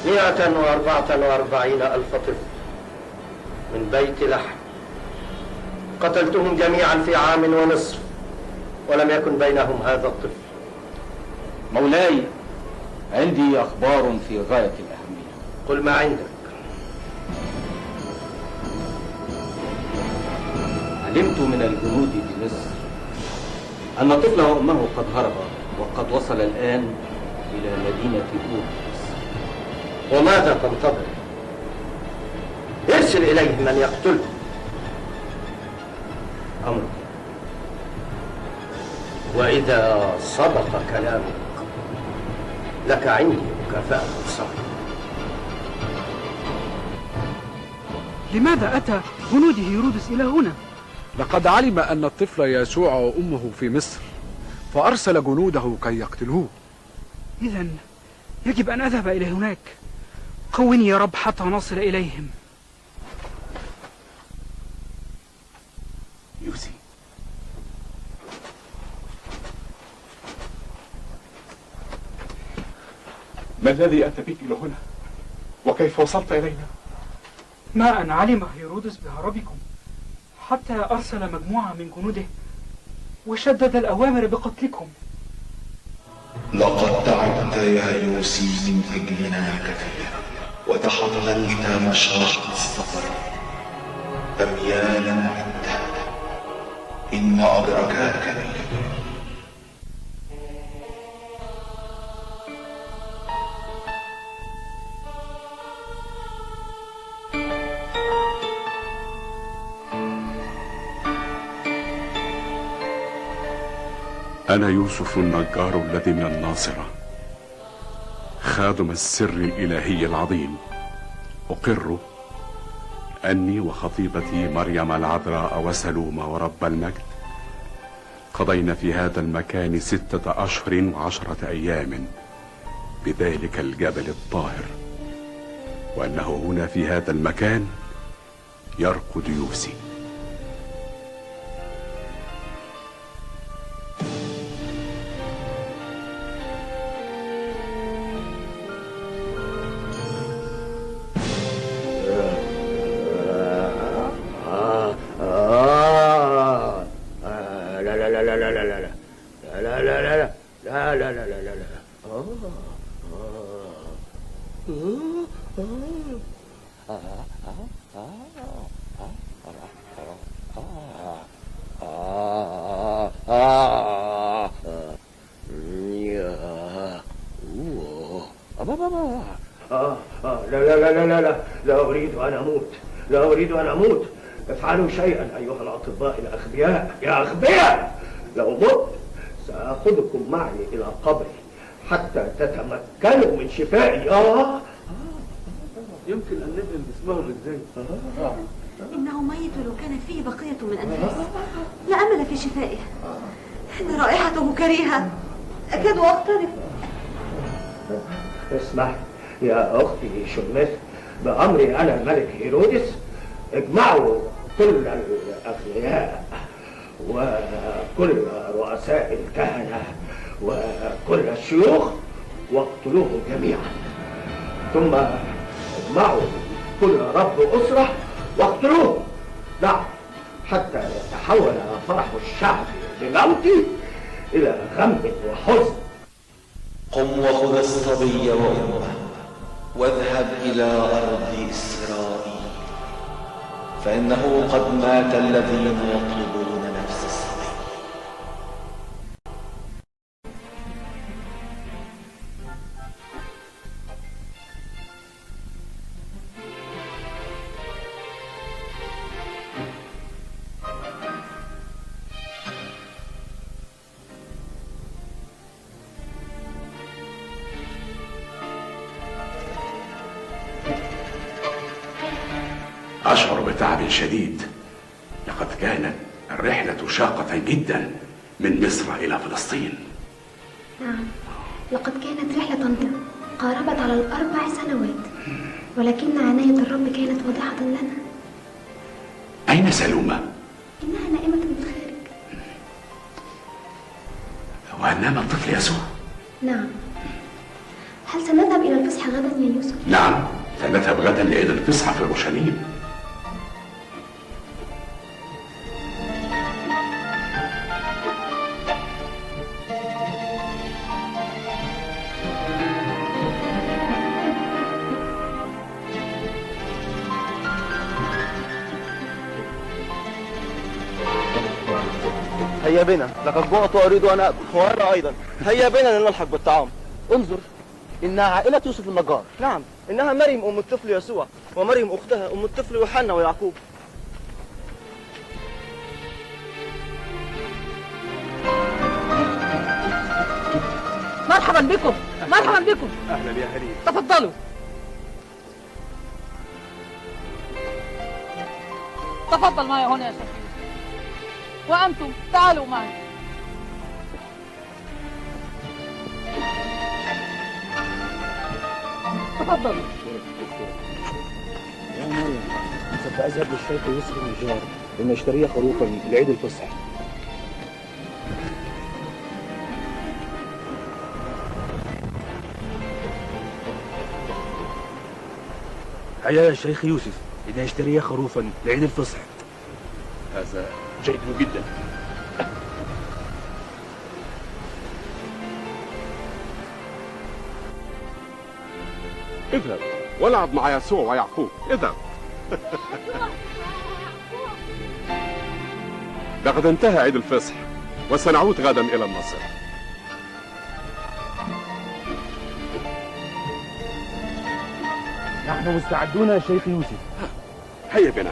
[SPEAKER 18] مئة 44,000 طفل من بيت لحم، قتلتهم جميعا في عام ونصف، ولم يكن بينهم هذا الطفل.
[SPEAKER 25] مولاي، عندي أخبار في غاية الأهمية.
[SPEAKER 18] قل ما عندك.
[SPEAKER 25] علمت من الجنود بمصر أن طفله وأمه قد هربا، وقد وصل الآن إلى مدينة أورس.
[SPEAKER 18] وماذا تنتظر؟ ارسل إليه من يقتله. أمرك. وإذا صدق كلامك لك عندي مكافأة صعبة.
[SPEAKER 3] لماذا أتى جنود هيرودس إلى هنا؟
[SPEAKER 7] لقد علم أن الطفل يسوع وأمه في مصر، فأرسل جنوده كي يقتلوه.
[SPEAKER 3] إذن يجب أن أذهب إلى هناك. قوني يا رب حتى نصل إليهم.
[SPEAKER 11] يوسي، ما الذي أتى بك إلى هنا؟ وكيف وصلت إلينا؟
[SPEAKER 3] ما أن علم هيرودس بهربكم حتى أرسل مجموعة من جنوده وشدد الأوامر بقتلكم.
[SPEAKER 4] لقد تعبت يا يوسي من أجلنا كثيرا، وتحملت مشاق السفر أميالا عدة، إن أجرك كبير.
[SPEAKER 7] أنا يوسف النجار الذي من الناصرة، خادم السر الإلهي العظيم. أقر أني وخطيبتي مريم العذراء وسلومة ورب المجد قضينا في هذا المكان 6 أشهر و10 أيام بذلك الجبل الطاهر، وأنه هنا في هذا المكان يرقد يوسي.
[SPEAKER 18] لا أريد أن أموت، لا أريد أن أموت. افعلوا شيئا أيها الأطباء الأغبياء، يا أغبياء. لو مت سأخذكم معي إلى قبري حتى تتمكنوا من شفائي.
[SPEAKER 20] يمكن أن نبذل جسمه بالزيت.
[SPEAKER 24] إنه ميت ولو كان فيه بقية من أنفاس لا أمل في شفائه. إن رائحته كريهة، أكاد أقترب.
[SPEAKER 18] اسمع يا أختي شمس، بأمري أنا الملك هيرودس اجمعوا كل الأغنياء وكل رؤساء الكهنة وكل الشيوخ واقتلوه جميعا، ثم اجمعوا كل رب أسرة واقتلوه. نعم، حتى يتحول فرح الشعب بموتي إلى غم وحزن.
[SPEAKER 4] قم وخذ الصبي وأمه واذهب إلى أرض إسرائيل، فإنه قد مات الذين يطلبون نفس الصبي.
[SPEAKER 7] أشعر بتعب شديد، لقد كانت الرحلة شاقة جدا من مصر إلى فلسطين.
[SPEAKER 15] نعم، لقد كانت رحلة قاربت على 4 سنوات، ولكن عناية الرب كانت واضحة لنا.
[SPEAKER 7] أين سلومة؟
[SPEAKER 15] إنها نائمة بالخارج.
[SPEAKER 7] وهل نام الطفل يسوع؟
[SPEAKER 15] نعم. هل سنذهب إلى الفصح غدا يا يوسف؟
[SPEAKER 7] نعم، سنذهب غدا لعيد الفصح في أورشليم.
[SPEAKER 20] هيا بنا، لقد جوعت وأريد أن أكل. وأنا أيضا. هيا بنا لنلحق بالطعام. انظر، إنها عائلة يوسف النجار. نعم، إنها مريم أم الطفل يسوع، ومريم أختها أم الطفل يوحنا ويعقوب.
[SPEAKER 5] مرحبا بكم، مرحبا بكم.
[SPEAKER 20] أهلا يا هريم.
[SPEAKER 5] تفضلوا. تفضل معي هنا يا شيخ، وأنتم تعالوا معي. تفضلوا.
[SPEAKER 20] يا مريم، سوف أذهب للشيخ يوسف النجار لنشتري خروفا لعيد الفصح. هيا يا شيخ يوسف، لنشتري خروفا لعيد الفصح.
[SPEAKER 11] هذا جيد جدا. اذهب والعب مع يسوع ويعقوب، اذهب. لقد انتهى عيد الفصح وسنعود غدا إلى النصر.
[SPEAKER 20] نحن مستعدون يا شيخ يوسف.
[SPEAKER 11] هيا بنا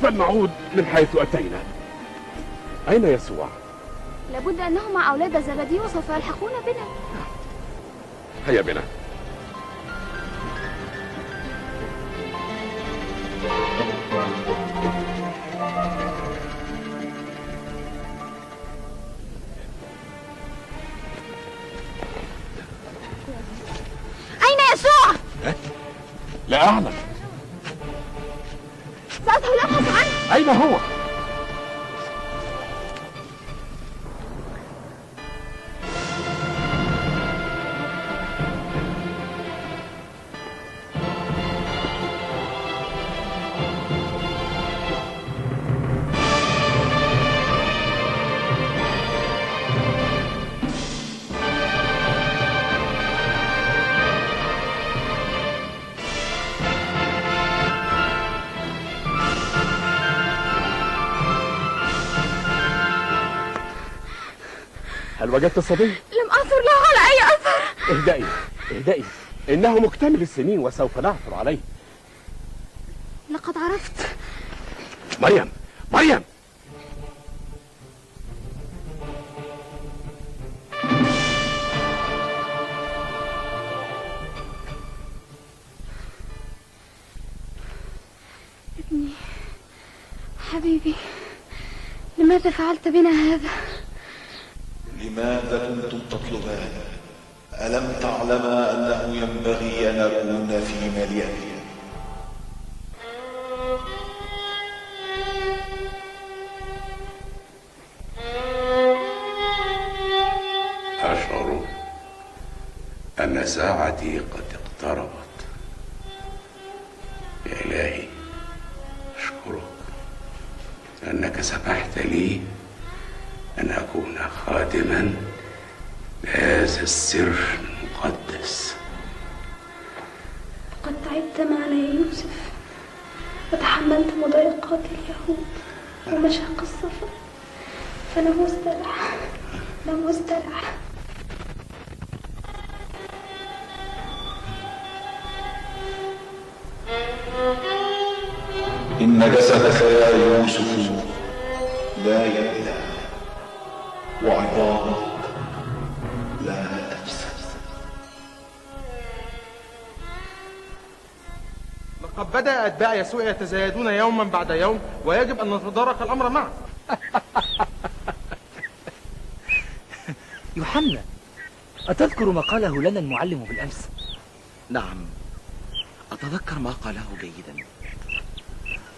[SPEAKER 11] فلنعود من حيث أتينا. أين يسوع؟
[SPEAKER 15] لابد أنهم مع أولاد زبدي وسوف يلحقون بنا.
[SPEAKER 11] هيا بنا.
[SPEAKER 15] أين يسوع؟
[SPEAKER 11] لا أعلم.
[SPEAKER 15] سأذهب لأبحث عنه.
[SPEAKER 11] أين هو؟ هل وجدت الصبي؟
[SPEAKER 15] لم أعثر له على أي أثر.
[SPEAKER 11] اهدئي اهدئي، إنه مكتمل السنين وسوف نعثر عليه.
[SPEAKER 15] لقد عرفت.
[SPEAKER 11] مريم مريم.
[SPEAKER 15] ابني حبيبي، لماذا فعلت بنا هذا؟
[SPEAKER 4] لماذا كنتم تطلبان؟ ألم تعلما أنه ينبغي أن أكون في مليئتي؟
[SPEAKER 7] أشعر أن ساعتي قد اقتربت. يا إلهي أشكرك أنك سمحت لي أن أكون خادما لهذا السر المقدس.
[SPEAKER 15] قد تعبت معنا يا يوسف وتحملت مضايقات اليهود ومشاق السفر، فلم أسترح.
[SPEAKER 4] إن جسدك يا يوسف لا يبلى وعظامك لا تفسد.
[SPEAKER 20] لقد بدأ أتباع يسوع يتزايدون يوما بعد يوم، ويجب أن نتدارك الأمر معا.
[SPEAKER 6] يوحنا، أتذكر ما قاله لنا المعلم بالأمس؟
[SPEAKER 8] نعم، أتذكر ما قاله جيدا.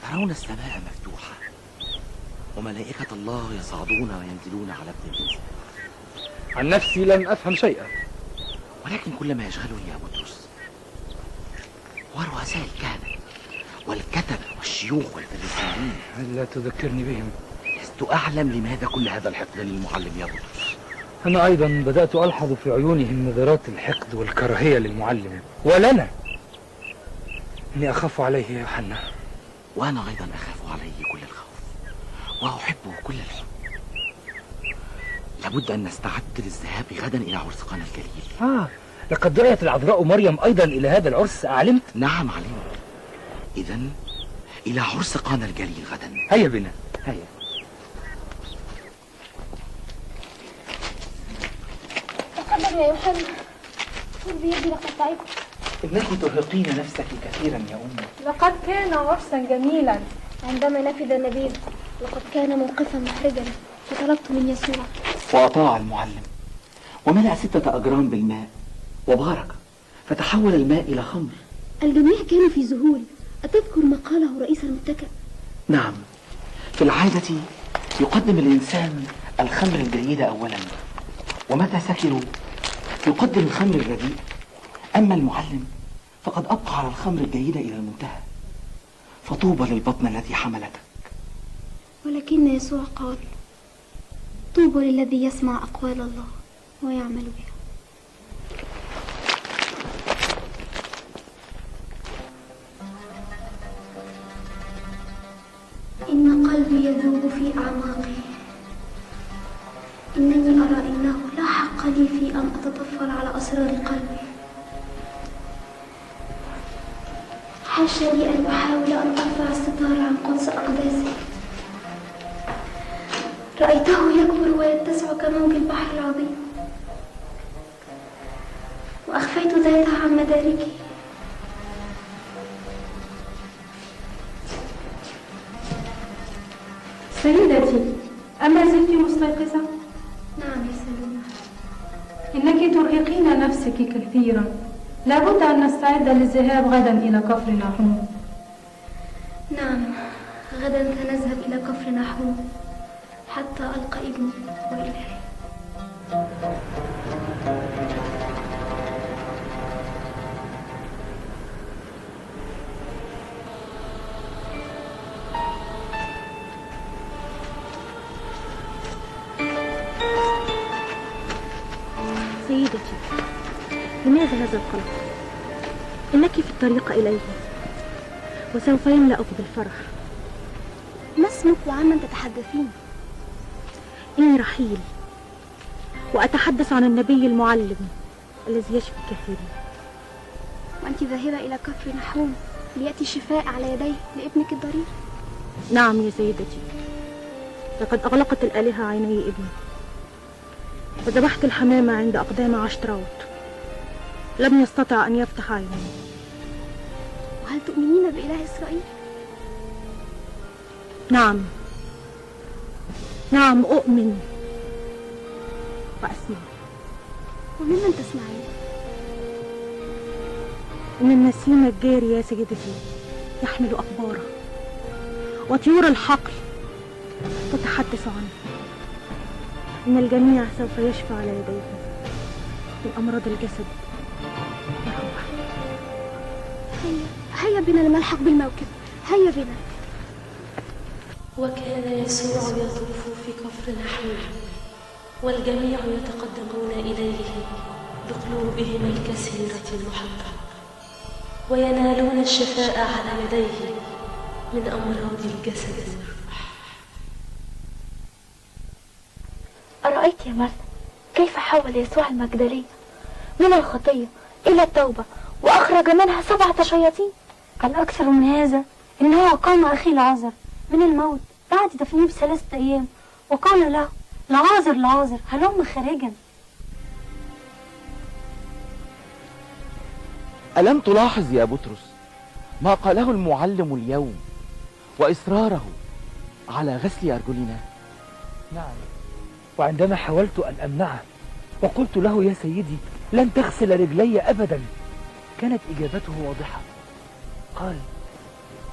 [SPEAKER 8] ترون السماء مفتوحة وملائكة الله يصعدون وينزلون على ابن الإنسان.
[SPEAKER 6] عن نفسي لم أفهم شيئا،
[SPEAKER 8] ولكن كل ما يشغلني يا بطرس هو رؤساء الكهنة والكتبة والشيوخ والفريسيين.
[SPEAKER 6] لا تذكرني بهم.
[SPEAKER 8] لست أعلم لماذا كل هذا الحقد للمعلم يا بطرس.
[SPEAKER 6] أنا أيضا بدأت ألحظ في عيونهم نظرات الحقد والكراهية للمعلم ولنا. إني أخاف عليه يا يوحنا.
[SPEAKER 8] وأنا أيضا أخاف عليه كل الخوف وأحبه كل الحب. لابد أن نستعد للذهاب غدا إلى عرس قانا الجليل.
[SPEAKER 6] لقد دعيت العذراء مريم أيضا إلى هذا العرس، أعلمت؟
[SPEAKER 8] نعم علمت. إذن إلى عرس قانا الجليل غدا.
[SPEAKER 6] هيا بنا، هيا.
[SPEAKER 15] تقدم يا يوحنا، خذ بيدي لقد تعبت.
[SPEAKER 6] إنك ترهقين نفسك كثيرا يا أمي.
[SPEAKER 21] لقد كان عرسا جميلا.
[SPEAKER 15] عندما نفذ النبيذ لقد كان موقفا محرجا، فطلبت من يسوع
[SPEAKER 8] فأطاع المعلم وملأ 6 أجرام بالماء وبارك، فتحول الماء إلى خمر.
[SPEAKER 15] الجميع كانوا في ذهول. أتذكر ما قاله رئيس المتكأ؟
[SPEAKER 8] نعم، في العادة يقدم الإنسان الخمر الجيدة أولا، ومتى سكروا يقدم الخمر الرديء. أما المعلم فقد أبقى على الخمر الجيدة إلى المنتهى. فطوبى للبطن التي حملتك
[SPEAKER 15] ولكن يسوع قال: طوبى للذي يسمع أقوال الله ويعمل بها. إن قلبي يذوب في أعماقي، إنني أرى إنه لا حق لي في أن أتطفل على أسرار قلبي. حاشا لي أن أحاول أن أرفع الستار عن قدس أقداسي. رأيته يكبر ويتسع كموج البحر العظيم، وأخفيت ذاته عن مداركي.
[SPEAKER 21] سيدتي، أما زلت مستيقظة؟
[SPEAKER 15] نعم يا سلمى.
[SPEAKER 21] إنك ترهقين نفسك كثيرا، لابد أن نستعد للذهاب غدا إلى كفر نحوم.
[SPEAKER 15] نعم، غدا سنذهب إلى كفر نحوم حتى ألقى ابني وإلهي.
[SPEAKER 9] سيدتي، لماذا هذا القلق؟ إنك في الطريق إليه وسوف يملأك بالفرح.
[SPEAKER 15] ما اسمك وعمن تتحدثين؟
[SPEAKER 9] إني رحيل، وأتحدث عن النبي المعلم الذي يشفي الكثيرين.
[SPEAKER 15] وأنت ذاهبة إلى كفر نحوم ليأتي الشفاء على يديه لابنك الضرير؟
[SPEAKER 9] نعم يا سيدتي، لقد أغلقت الآلهة عيني ابني، وذبحت الحمامة عند أقدام عشتراوت، لم يستطع أن يفتح عينيه.
[SPEAKER 15] وهل تؤمنين بإله إسرائيل؟
[SPEAKER 9] نعم أؤمن وأسمع.
[SPEAKER 15] وممن تسمعين؟
[SPEAKER 9] إن النسيم الجاري يا سيدتي يحمل أخباره، وطيور الحقل تتحدث عنه. إن الجميع سوف يشفى على يديه من أمراض الجسد والروح.
[SPEAKER 15] هيا بنا لنلحق بالموكب، هيا بنا.
[SPEAKER 10] وكان يسوع يطوف في كفر نحوم، والجميع يتقدمون إليه بقلوبهم الكثيرة المحبة، وينالون الشفاء على يديه من أمراض الجسد والروح.
[SPEAKER 15] أرأيت يا مرثا كيف حول يسوع المجدلية من الخطية إلى التوبة وأخرج منها 7 شياطين؟
[SPEAKER 9] الأكثر من هذا إنه أقام أخي لعازر من الموت بعد دفنه ب3 أيام، وقال له: لعازر هلم خارجا.
[SPEAKER 12] ألم تلاحظ يا بطرس ما قاله المعلم اليوم وإصراره على غسل أرجلنا؟
[SPEAKER 6] نعم، وعندما حاولت أن أمنعه وقلت له: يا سيدي لن تغسل رجلي أبدا، كانت إجابته واضحة. قال: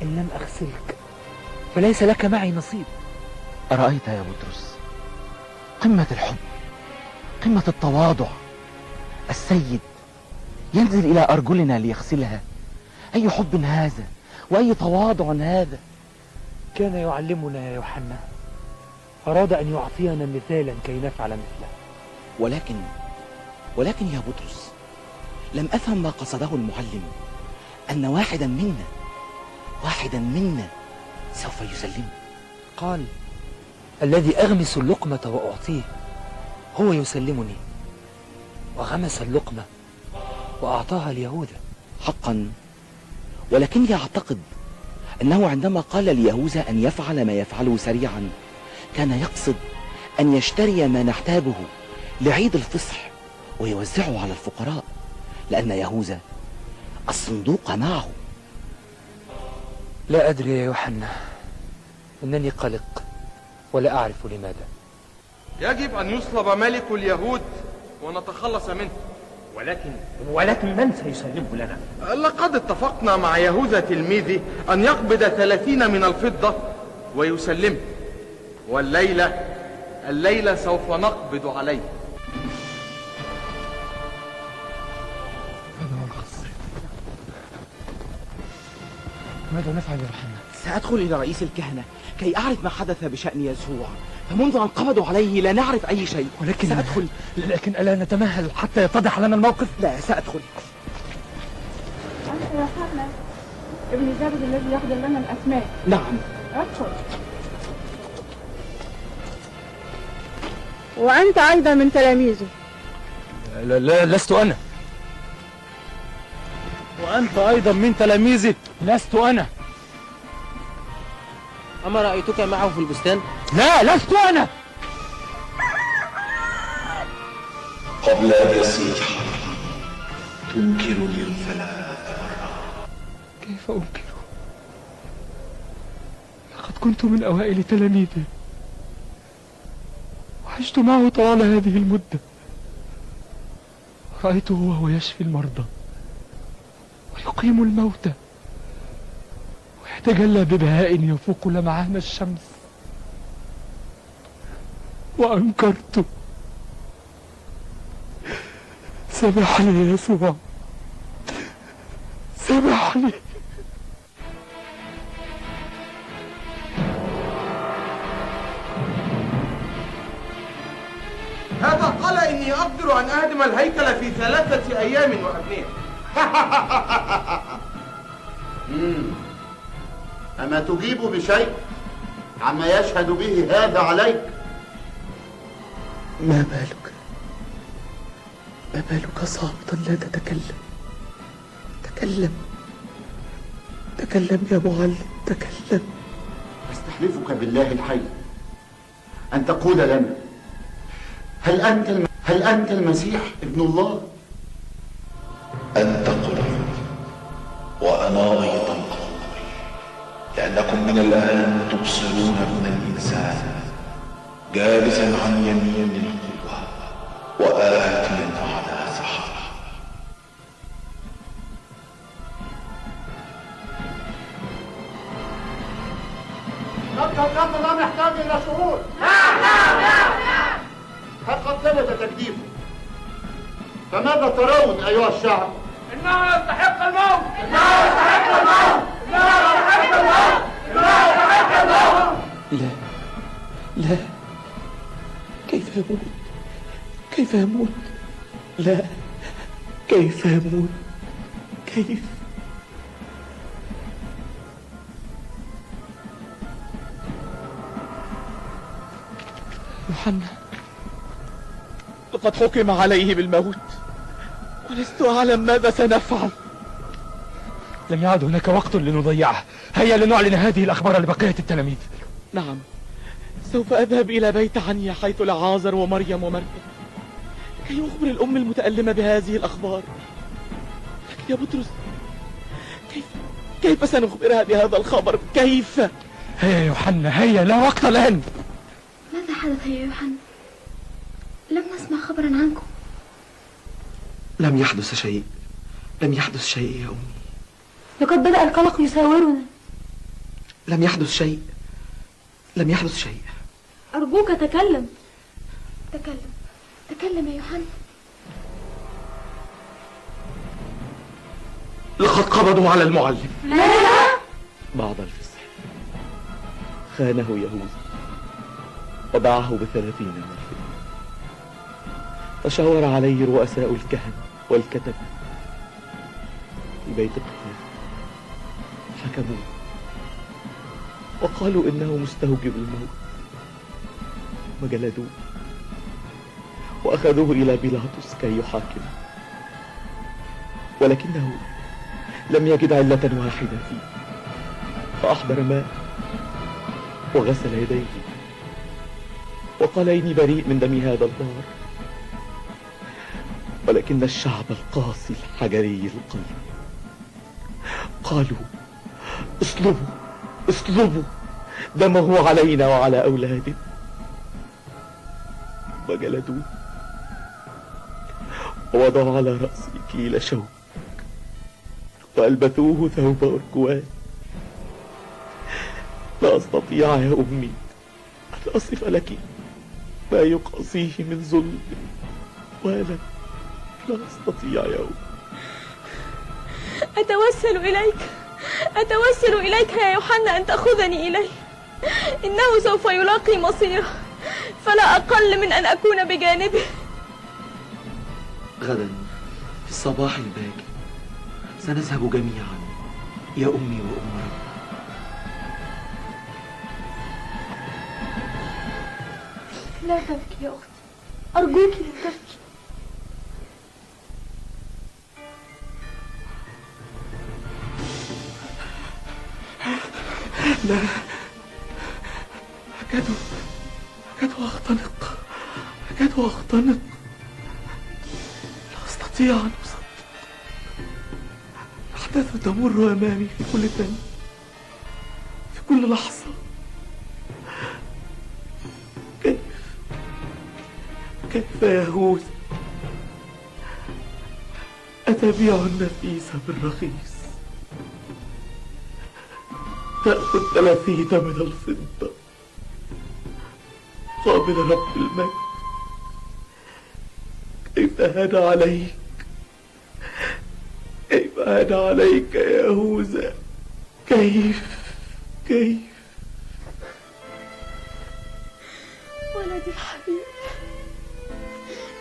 [SPEAKER 6] إن لم أغسلك فليس لك معي نصيب.
[SPEAKER 12] أرأيت يا بطرس قمة الحب، قمة التواضع، السيد ينزل إلى أرجلنا ليغسلها. أي حب هذا وأي تواضع هذا.
[SPEAKER 6] كان يعلمنا يا يوحنا، أراد أن يعطينا مثالا كي نفعل مثله.
[SPEAKER 12] ولكن يا بطرس، لم أفهم ما قصده المعلم، أن واحدا منا سوف يسلمه.
[SPEAKER 6] قال: الذي أغمس اللقمة وأعطيه هو يسلمني، وغمس اللقمة وأعطاها ليهوذا.
[SPEAKER 12] حقا، ولكني أعتقد أنه عندما قال ليهوذا أن يفعل ما يفعله سريعا، كان يقصد أن يشتري ما نحتاجه لعيد الفصح ويوزعه على الفقراء، لأن يهوذا الصندوق معه.
[SPEAKER 6] لا أدري يا يوحنا، إنني قلق ولا أعرف لماذا.
[SPEAKER 14] يجب أن يصلب ملك اليهود ونتخلص منه.
[SPEAKER 13] ولكن من سيسلمه لنا؟
[SPEAKER 14] لقد اتفقنا مع يهوذا تلميذي أن يقبض 30 من الفضة ويسلمه، والليلة سوف نقبض عليه.
[SPEAKER 6] ماذا نفعل يا يوحنا؟
[SPEAKER 12] سأدخل إلى رئيس الكهنة كي أعرف ما حدث بشأن يسوع، فمنذ أن قبضوا عليه لا نعرف أي شيء. سأدخل.
[SPEAKER 6] لكن ألا نتمهل حتى يتضح لنا الموقف؟
[SPEAKER 12] لا، سأدخل.
[SPEAKER 21] أنت يا يوحنا ابن زبد الذي يخدم لنا الأسماك.
[SPEAKER 12] نعم.
[SPEAKER 21] ادخل. وأنت أيضا من تلاميذه.
[SPEAKER 6] لا، لست أنا. وأنت أيضا من تلاميذه. لست أنا.
[SPEAKER 1] أما رأيتك معه في البستان؟
[SPEAKER 6] لا، لست أنا.
[SPEAKER 4] قبل أن يصيح تنكرني 3 مرات.
[SPEAKER 6] كيف أنكره؟ لقد كنت من أوائل تلاميذه، وعشت معه طوال هذه المدة. رأيته وهو يشفي المرضى ويقيم الموتى ويتجلى ببهاء يفوق لمعان الشمس، وأنكرته. سامحني يا يسوع، سامحني.
[SPEAKER 14] هذا قال إني أقدر أن أهدم الهيكل في 3 أيام وأبنيه.
[SPEAKER 2] أما تجيب بشيء عما يشهد به هذا عليك؟
[SPEAKER 6] ما بالك صامتا لا تتكلم؟ تكلم يا معلم، تكلم.
[SPEAKER 2] أستحلفك بالله الحي أن تقول لنا، هل أنت المسيح ابن الله؟
[SPEAKER 4] أنت قلت وأنا أيضا أقول، لأنكم من الآن تبصرون ابن الإنسان جالسا عن يمين القوة وآتيا على سحر.
[SPEAKER 2] الخط لا يحتاج إلى شهود. قد ثبت تكذيبه، فماذا ترون أيها الشعب؟
[SPEAKER 16] إنه يستحق الموت.
[SPEAKER 6] لا، كيف يموت؟ لا، كيف يموت؟ كيف؟ يوحنا، لقد حكم عليه بالموت، ولست أعلم ماذا سنفعل. لم يعد هناك وقت لنضيعه. هيا لنعلن هذه الأخبار لبقية التلاميذ. نعم، سوف أذهب إلى بيت عنيا حيث لعازر ومريم ومرثا كي أخبر الأم المتألمة بهذه الأخبار. لكن يا بطرس، كيف سنخبرها بهذا الخبر؟ كيف؟ هيا يوحنا، هيا، لا وقت الآن.
[SPEAKER 15] ماذا حدث يا يوحنا؟ لم نسمع خبرا عنكم.
[SPEAKER 6] لم يحدث شيء يا أمي.
[SPEAKER 15] لقد بدأ القلق يساورنا.
[SPEAKER 6] لم يحدث شيء.
[SPEAKER 15] أرجوك تكلم يا يوحنا.
[SPEAKER 6] لقد قبضوا على المعلم.
[SPEAKER 15] لا.
[SPEAKER 6] بعد الفصح خانه يهوذا وباعه ب30 مرة. فشاور عليه رؤساء الكهنة والكتبة في بيت القيامة، حكموه وقالوا إنه مستوجب الموت، وجلدوه وأخذوه إلى بيلاطس كي يحاكمه، ولكنه لم يجد علة واحدة فيه، فأحضر ماء وغسل يديه وقال إني بريء من دم هذا البار. ولكن الشعب القاسي الحجري القلب قالوا اصلبوا دمه علينا وعلى أولادنا، وجلدوه ووضعوا على رأسه كيل شوك وألبثوه ثوب أرجوان. لا أستطيع يا أمي أن أصف لك ما يقاسيه من ظلم وألم. لا أستطيع يا أمي.
[SPEAKER 21] أتوسل إليك
[SPEAKER 9] أتوسل إليك يا يوحنا أن تأخذني إليه، إنه سوف يلاقي مصيره، فلا أقل من أن أكون بجانبه.
[SPEAKER 8] غدا في الصباح الباكر سنذهب جميعا يا أمي وأم ربي.
[SPEAKER 15] لا تبكي يا أختي، أرجوك لا تبكي.
[SPEAKER 8] لا، أكاد أختنق، لا أستطيع أن أصدق. الأحداث تمر أمامي في كل ثانية، في كل لحظة. كيف يهوذا أتبيع النفيس بالرخيص، تأخذ 30 من الفضة قابل رب المجد. كيف هان عليك، كيف هان عليك يا يهوذا، كيف
[SPEAKER 9] ولدي الحبيب،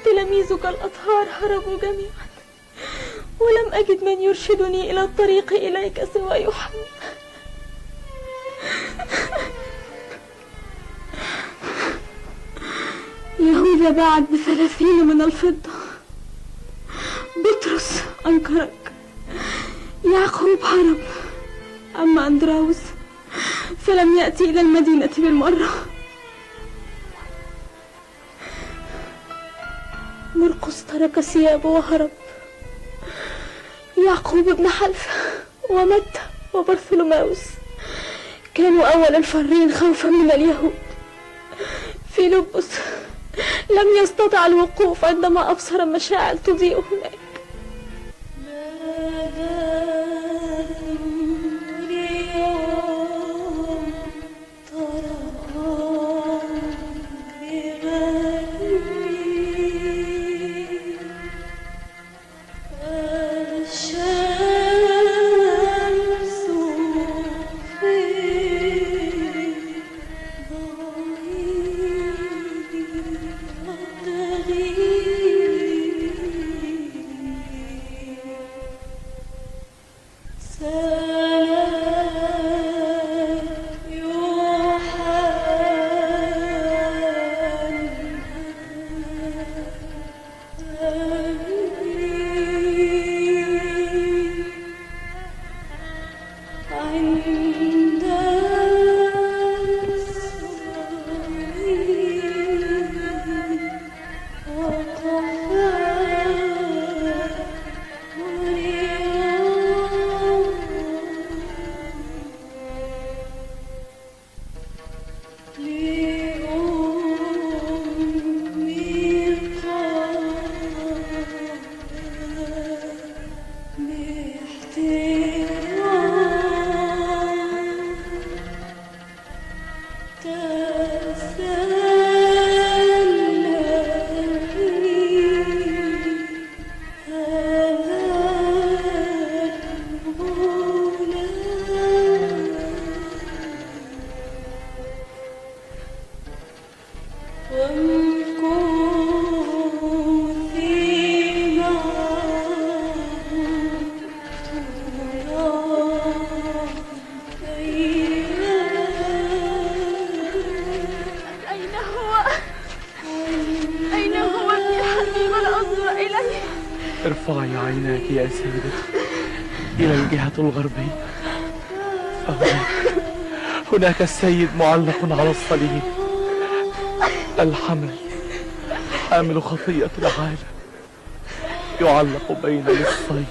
[SPEAKER 9] تلاميذك الأطهار هربوا جميعا، ولم أجد من يرشدني إلى الطريق إليك سوى يوحنا. يهوذا باعك ب30 من الفضة، بطرس أنكرك، يعقوب هرب، أما أندراوس فلم يأتي إلى المدينة بالمرة. مرقس ترك ثيابه وهرب، يعقوب بن حلفة ومتى وبرثلماوس كانوا أول الفارين خوفا من اليهود. فيلبس لم يستطع الوقوف عندما أبصر مشاعل تضيء هناك.
[SPEAKER 8] ارفعي عيناك يا سيدتي إلى الجهة الغربية، هناك السيد معلق على الصليب، حامل خطيئة العالم، يعلق بين نصفين.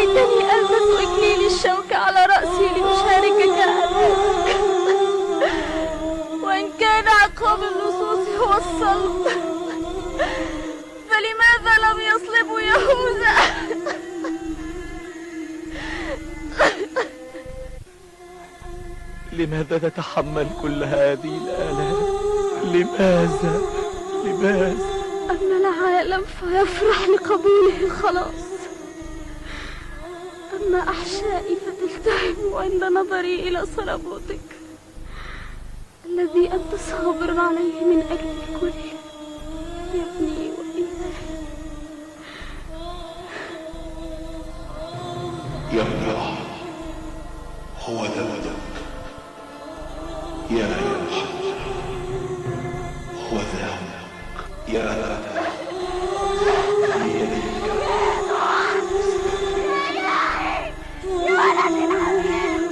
[SPEAKER 15] ليتني ألبس إكليل الشوك على رأسي لأشاركك أباك. وإن كان عقاب اللصوص هو الصلب، فلماذا لم يصلبوا يهوذا؟
[SPEAKER 6] لماذا نتحمل كل هذه الآلام؟ لماذا؟
[SPEAKER 15] أما العالم فيفرح لقبوله الخلاص، أما أحشائي فتلتهم عند نظري إلى صلبوتك الذي أنت صابر عليه من أجل الكل يا ابني وإلهي.
[SPEAKER 17] يا ابن هو ذلك، يا يوحنا هو ذلك، يا أبا بيديك.
[SPEAKER 15] يا ولد الحبيب،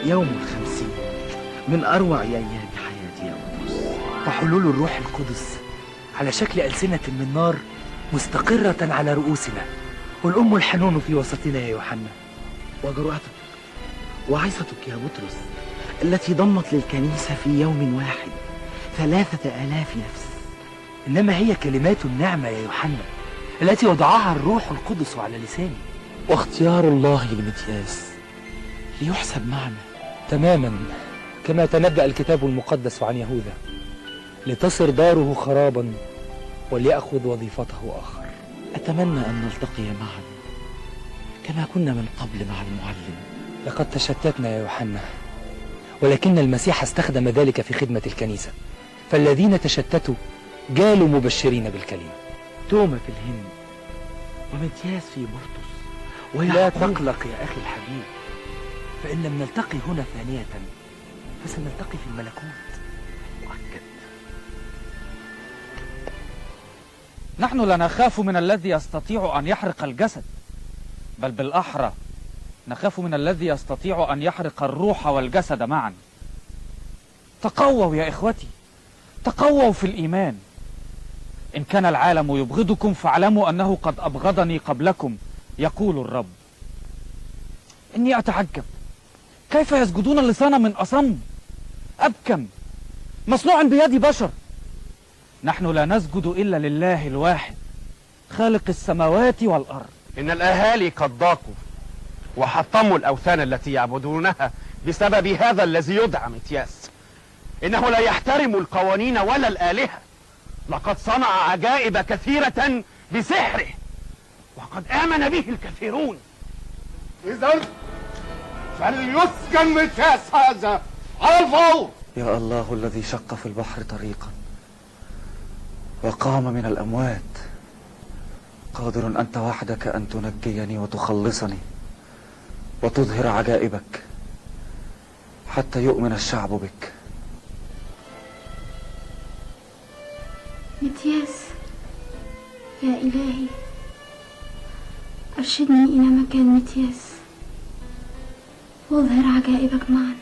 [SPEAKER 6] يوم 50 من أروع أيام حياتي يا بطرس، وحلول الروح القدس على شكل ألسنة من نار مستقرة على رؤوسنا، والأم الحنون في وسطنا يا يوحنا.
[SPEAKER 12] وجرأتك وعظتك يا بطرس التي ضمت للكنيسة في يوم واحد 3000 نفس.
[SPEAKER 6] إنما هي كلمات النعمة يا يوحنا التي وضعها الروح القدس على لساني،
[SPEAKER 12] واختيار الله لمتياس ليحسب معنا
[SPEAKER 6] تماما كما تنبأ الكتاب المقدس عن يهوذا، لتصر داره خرابا وليأخذ وظيفته آخر.
[SPEAKER 12] أتمنى أن نلتقي معا كما كنا من قبل مع المعلم.
[SPEAKER 6] لقد تشتتنا يا يوحنا، ولكن المسيح استخدم ذلك في خدمة الكنيسة، فالذين تشتتوا جالوا مبشرين بالكلمة.
[SPEAKER 12] توما في الهند ومتياس في بورتوس
[SPEAKER 6] لا تقلق يا أخي الحبيب، فإن لم نلتقي هنا ثانية فسنلتقي في الملكوت.
[SPEAKER 12] مؤكد.
[SPEAKER 19] نحن لا نخاف من الذي يستطيع أن يحرق الجسد، بل بالأحرى نخاف من الذي يستطيع أن يحرق الروح والجسد معا. تقووا يا إخوتي، تقووا في الإيمان. إن كان العالم يبغضكم فاعلموا أنه قد أبغضني قبلكم، يقول الرب. إني أتعجب كيف يسجدون لصنم أصم أبكم مصنوع بيد بشر. نحن لا نسجد إلا لله الواحد خالق السماوات والأرض.
[SPEAKER 22] إن الأهالي قد ضاقوا وحطموا الأوثان التي يعبدونها بسبب هذا الذي يدعى متياس. إنه لا يحترم القوانين ولا الآلهة، لقد صنع عجائب كثيرة بسحره وقد آمن به الكثيرون.
[SPEAKER 2] إذن فليسجن متياس هذا على الفور.
[SPEAKER 23] يا الله الذي شق في البحر طريقا وقام من الأموات، قادر أنت وحدك أن تنجيني وتخلصني وتظهر عجائبك حتى يؤمن الشعب بك.
[SPEAKER 15] متياس يا إلهي، أرشدني إلى مكان متياس واظهر عجائبك معنا.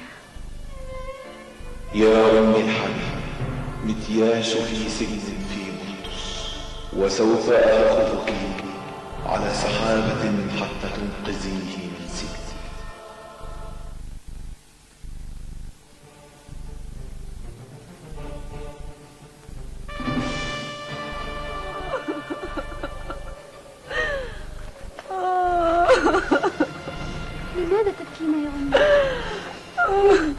[SPEAKER 17] يا أمي الحبيب، متياس في سجن في بطرس، وسوف آخذك على سحابة حتى تنقذيه من سجن.
[SPEAKER 15] لماذا تبكين يا أمي؟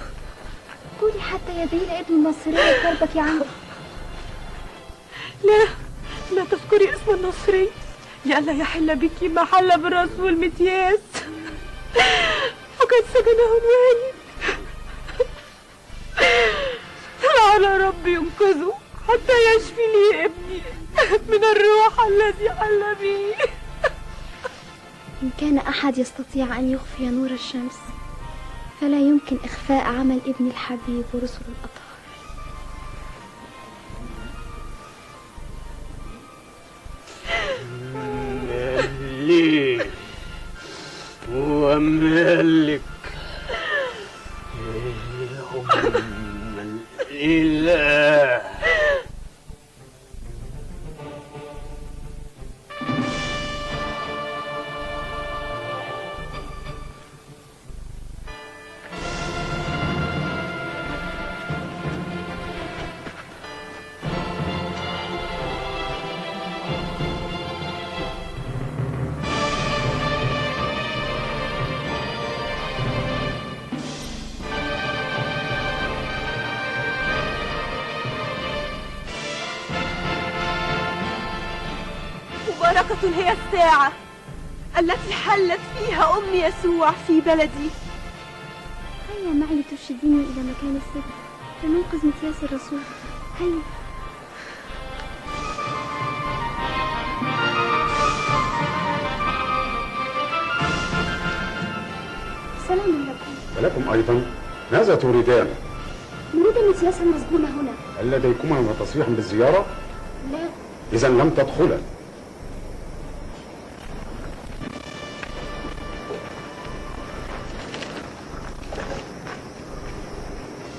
[SPEAKER 15] قولي حتى يزيل ابن النصري كربك عنه.
[SPEAKER 9] لا تذكري اسم النصري لئلا يحل بك ما حل بالرسول متياس، فقد سجنه الوالي
[SPEAKER 21] الذي حل بي.
[SPEAKER 15] إن كان أحد يستطيع أن يخفي نور الشمس فلا يمكن إخفاء عمل ابن الحبيب ورسل الأطهار.
[SPEAKER 3] ملك وملك الإله.
[SPEAKER 21] مباركة هي الساعة التي حلت فيها أم يسوع في بلدي.
[SPEAKER 15] هيا معي لترشديني إلى مكان السر لننقذ متياس الرسول. هيا. سلام لكم.
[SPEAKER 7] ولكم أيضا. ماذا تريدان؟
[SPEAKER 15] نريد متياس المسجون هنا.
[SPEAKER 7] هل لديكما تصريح بالزيارة؟
[SPEAKER 15] لا.
[SPEAKER 7] إذا لم تدخلا.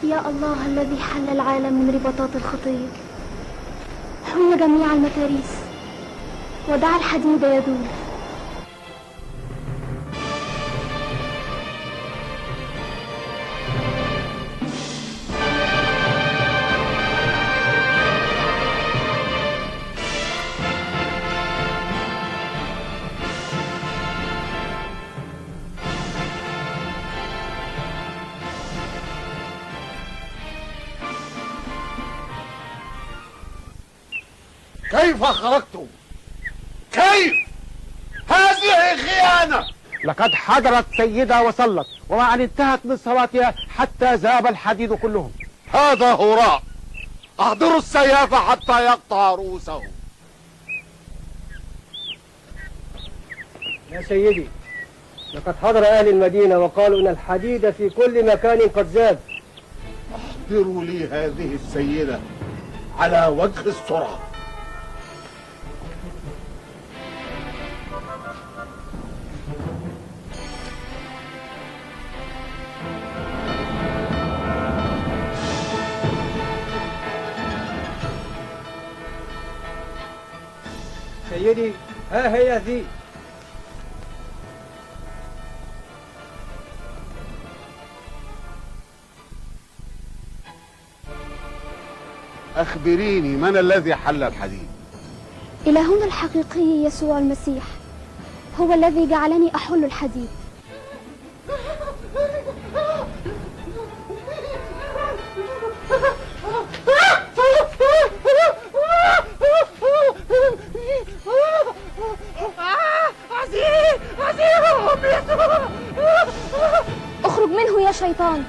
[SPEAKER 15] يا الله الذي حل العالم من رباطات الخطية، حل جميع المتاريس ودع الحديد يدور.
[SPEAKER 2] كيف خرجتم؟ كيف؟ هذه خيانة.
[SPEAKER 22] لقد حضرت سيدة وصلت ومع أن انتهت من صلاتها حتى ذاب الحديد كلهم.
[SPEAKER 2] هذا هراء. احضروا السياف حتى يقطع رؤوسه.
[SPEAKER 3] يا سيدي، لقد حضر أهل المدينة وقالوا أن الحديد في كل مكان قد ذاب.
[SPEAKER 2] احضروا لي هذه السيدة على وجه السرعة.
[SPEAKER 3] سيدي، ها هي ذي.
[SPEAKER 2] أخبريني، من الذي حل الحديد؟
[SPEAKER 15] إلهنا الحقيقي يسوع المسيح هو الذي جعلني أحل الحديد. اخرج منه يا شيطان.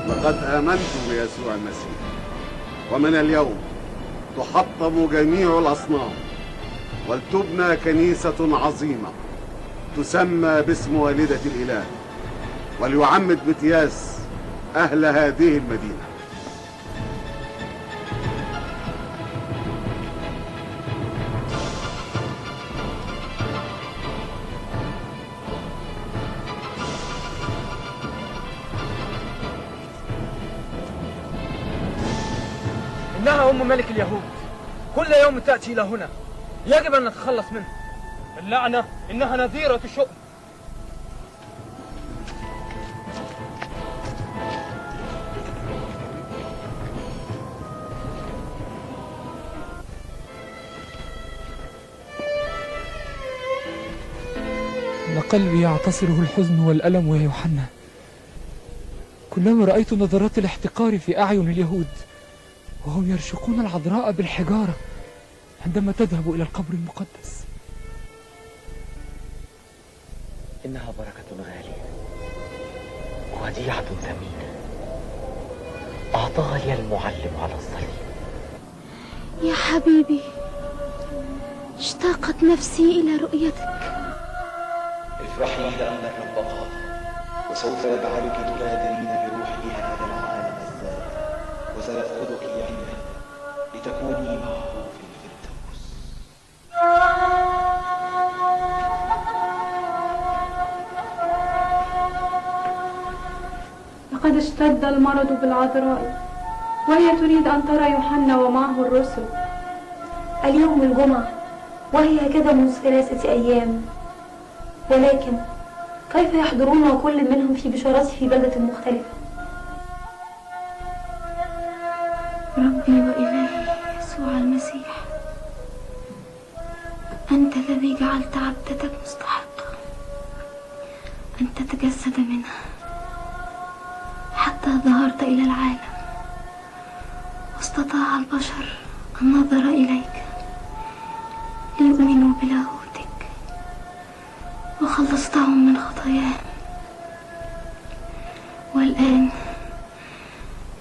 [SPEAKER 2] لقد آمنت بيسوع المسيح، ومن اليوم تحطم جميع الأصنام ولتبنى كنيسة عظيمة تسمى باسم والدة الإله، وليعمد متياس أهل هذه المدينة.
[SPEAKER 6] إنها أم ملك اليهود، كل يوم تأتي إلى هنا، يجب أن نتخلص منها. اللعنة إنها نذيرة شؤم.
[SPEAKER 5] قلبي يعتصره الحزن والألم يا يوحنا. كلما رأيت نظرات الاحتقار في أعين اليهود وهم يرشقون العذراء بالحجارة عندما تذهب إلى القبر المقدس.
[SPEAKER 12] إنها بركة غالية وديعة ثمينة أعطاها لي المعلم على الصليب.
[SPEAKER 15] يا حبيبي، اشتاقت نفسي إلى رؤيتك.
[SPEAKER 4] افرحي لأنك البقاء، وسوف يجعلك تغادرين بروحه هذا العالم الزائد، وسيأخذك عنده لتكوني معه في الفردوس.
[SPEAKER 21] لقد اشتد المرض بالعذراء، وهي تريد أن ترى يوحنا ومعه الرسل.
[SPEAKER 11] اليوم الجمعة، وهي هكذا منذ 3 أيام، ولكن كيف يحضرون وكل منهم في بشارته في بلدة مختلفة؟
[SPEAKER 15] ربي وإلهي يسوع المسيح، أنت الذي جعلت عبدتك مستحقة أن تتجسد منها حتى ظهرت إلى العالم، واستطاع البشر النظر إليك ليؤمنوا بلاهوتك، وخلصتهم من خطاياهم. والآن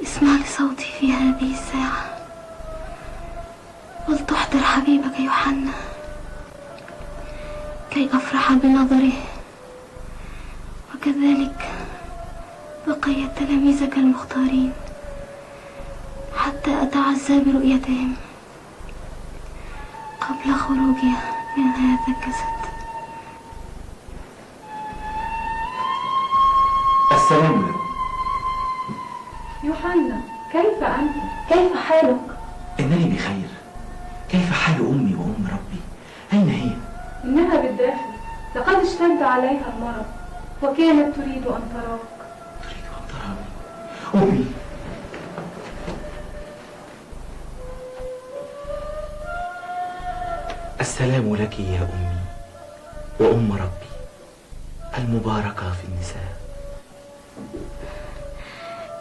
[SPEAKER 15] اسمع لصوتي في هذه الساعة، ولتحضر حبيبك يوحنا كي أفرح بنظره، وكذلك بقية تلاميذك المختارين حتى أتعزى برؤيتهم قبل خروجي من هذا الجسد.
[SPEAKER 12] السلام لكم.
[SPEAKER 21] يوحنا، كيف أنت؟
[SPEAKER 11] كيف حالك؟
[SPEAKER 12] إنني بخير. كيف حال أمي وأم ربي؟ أين هي؟
[SPEAKER 21] إنها بالداخل، لقد اشتد عليها المرض وكانت تريد أن تراك.
[SPEAKER 12] تريد أن تراني؟ أمي. السلام لك يا أمي وأم ربي المباركة في النساء.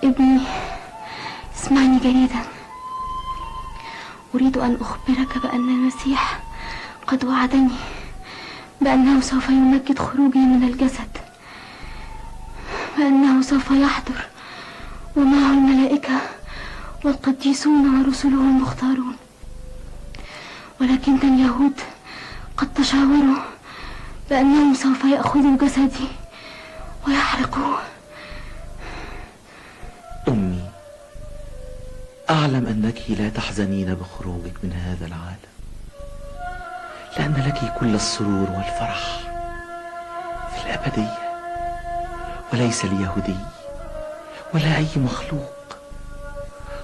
[SPEAKER 15] ابني، اسمعني جيدا. أريد أن أخبرك بأن المسيح قد وعدني بأنه سوف يمجد خروجي من الجسد، بأنه سوف يحضر ومعه الملائكة والقديسون ورسله المختارون. ولكن اليهود قد تشاوروا بأنهم سوف يأخذوا جسدي ويحرقوه.
[SPEAKER 12] أمي، أعلم أنك لا تحزنين بخروجك من هذا العالم، لأن لك كل السرور والفرح في الأبدية، وليس اليهودي ولا أي مخلوق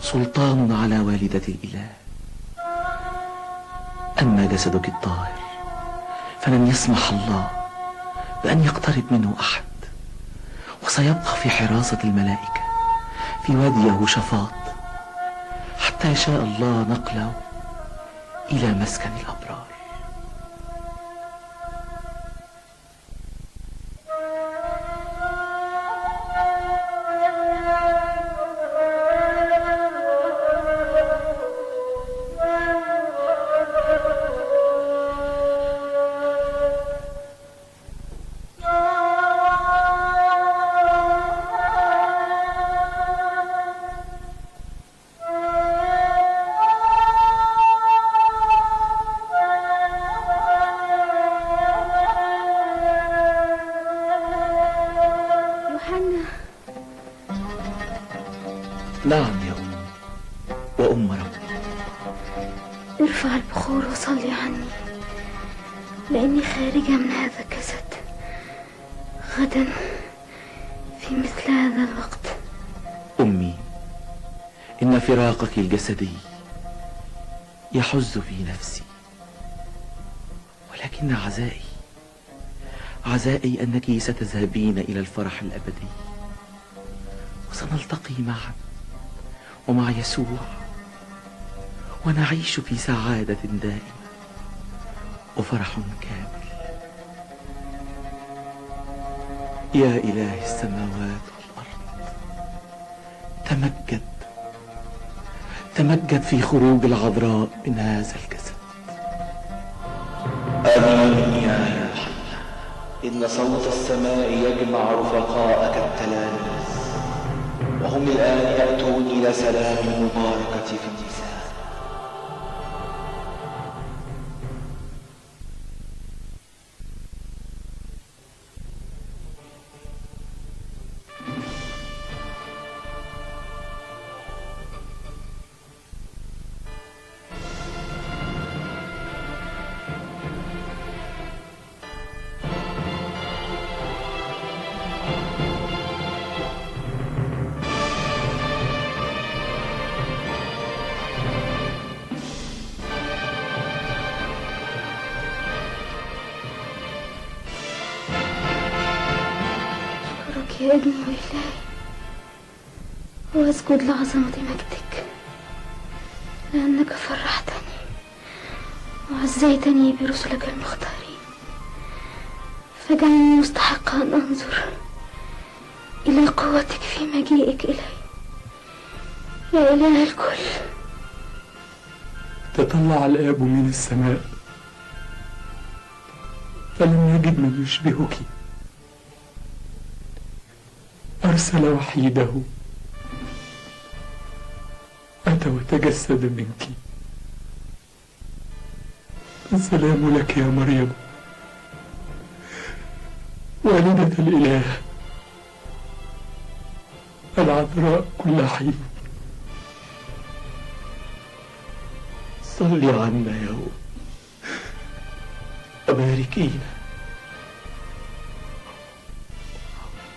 [SPEAKER 12] سلطان على والدة الإله. أما جسدك الطاهر فلن يسمح الله بأن يقترب منه أحد، وسيبقى في حراسة الملائكة في وادي يهوشافاط حتى يشاء الله نقله إلى مسكن الأبرار. نعم يا أم وأم ربي.
[SPEAKER 15] ارفع البخور وصلي عني، لأني خارجة من هذا الجسد غدا في مثل هذا الوقت.
[SPEAKER 12] أمي، إن فراقك الجسدي يحز في نفسي، ولكن عزائي أنك ستذهبين إلى الفرح الأبدي، وسنلتقي معا ومع يسوع، ونعيش في سعادة دائمة وفرح كامل. يا إله السماوات والأرض، تمجد في خروج العذراء من هذا الجسد.
[SPEAKER 4] آمين يا يوحنا. إن صوت السماء يجمع رفقاءك التلاميذ، وهم الآن يأتون إلى سلام المباركة في النساء.
[SPEAKER 15] يا ابني وإلهي، واسجد لعظمة مجدك، لأنك فرحتني وعزيتني برسلك المختارين، فاجعلني مستحقا أن أنظر إلى قوتك في مجيئك إلي يا إله الكل.
[SPEAKER 5] تطلع الآب من السماء فلم يجد من يشبهك، أرسل وحيده أتى وتجسد منك. السلام لك يا مريم والدة الإله العذراء كل حين.
[SPEAKER 12] صلي عنا يا أم وباركينا،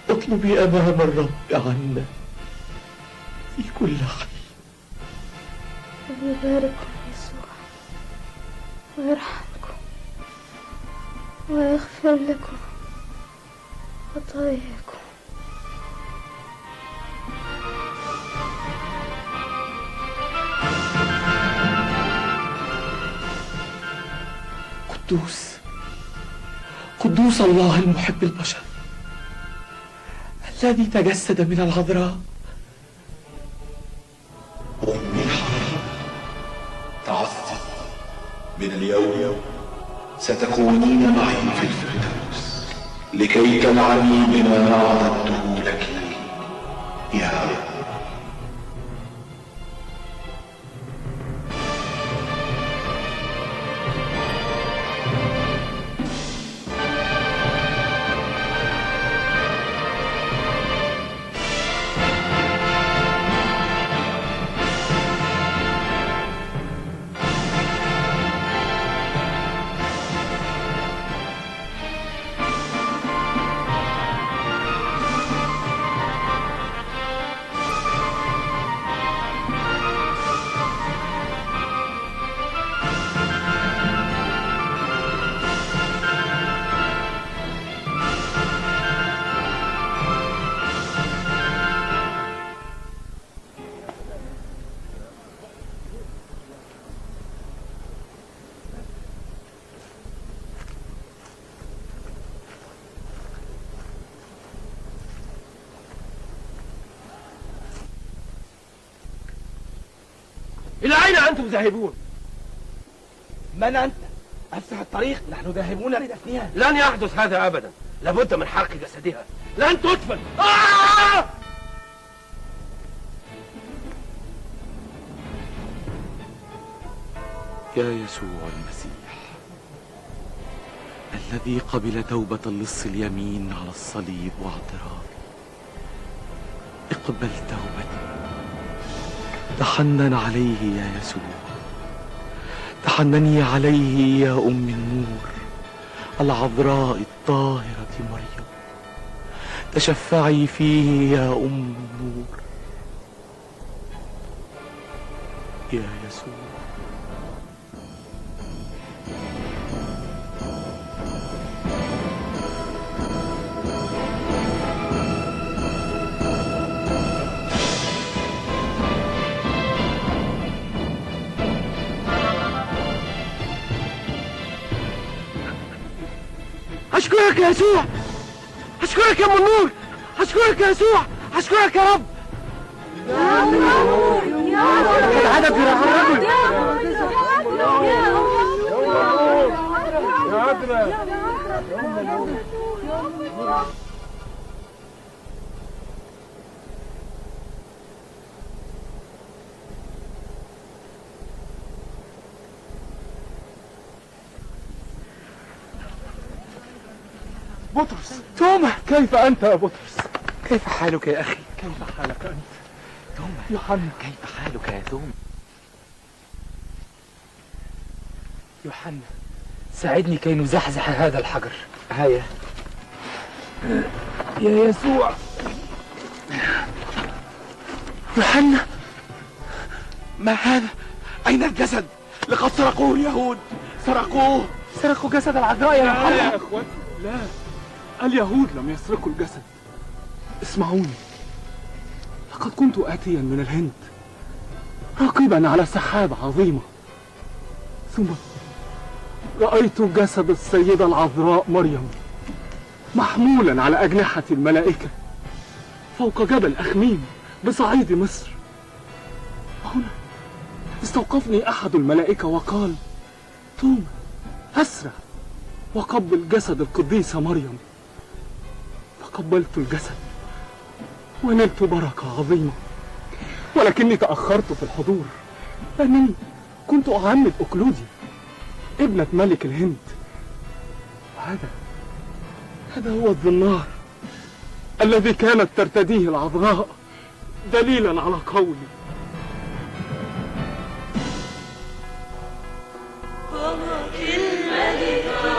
[SPEAKER 12] اطلبي أمام الرب عنا في كل حين.
[SPEAKER 15] ويبارككم يسوع ويرحمكم ويغفر لكم خطاياكم.
[SPEAKER 12] قدوس الله المحب البشر الذي تجسد من العذراء.
[SPEAKER 17] أمي الحبيبة تعزت، من اليوم ستكونين معي في الفردوس لكي تنعمي بما أعددته لك يا رب.
[SPEAKER 1] إلى أين أنتم ذاهبون؟
[SPEAKER 10] من أنت؟ أفسح الطريق، نحن ذاهبون لدفنها.
[SPEAKER 1] لن يحدث هذا أبدا، لابد من حرق جسدها، لن تدفن.
[SPEAKER 12] يا يسوع المسيح الذي قبل توبة اللص اليمين على الصليب واعتراف، اقبل توبتي، تحنن عليه يا يسوع، تحنني عليه يا أم النور العذراء الطاهرة مريم، تشفعي فيه يا أم النور يا يسوع.
[SPEAKER 1] أشكرك يا يسوع، أشكرك يا أم النور، أشكرك يا يسوع، أشكرك يا رب.
[SPEAKER 21] يا أم النور يا رب،
[SPEAKER 1] لقد عاد ذراع الرجل.
[SPEAKER 21] يا عذراء
[SPEAKER 1] بطرس، توما، كيف أنت يا بطرس؟ كيف حالك يا أخي؟
[SPEAKER 5] كيف حالك أنت؟
[SPEAKER 1] توما. يوحنا،
[SPEAKER 12] كيف حالك يا توما؟
[SPEAKER 5] يوحنا، ساعدني كي نزحزح هذا الحجر.
[SPEAKER 12] هيا
[SPEAKER 5] يا يسوع.
[SPEAKER 1] يوحنا، ما هذا؟ أين الجسد؟ لقد سرقوه اليهود، سرقوه.
[SPEAKER 5] سرقوا جسد العذراء يا يوحنا.
[SPEAKER 1] لا يا أخوان، لا، اليهود لم يسرقوا الجسد. اسمعوني، لقد كنت آتيا من الهند راكبا على سحابة عظيمة، ثم رأيت جسد السيدة العذراء مريم محمولا على أجنحة الملائكة فوق جبل أخميم بصعيد مصر. وهنا استوقفني أحد الملائكة وقال: توما، أسرع وقبل جسد القديسة مريم. فقبلت الجسد ونلت بركة عظيمة، ولكني تأخرت في الحضور لأنني كنت أعمد أكلوديا ابنة ملك الهند. هذا هو الزنار الذي كانت ترتديه العذراء دليلا على قولي.
[SPEAKER 21] الملك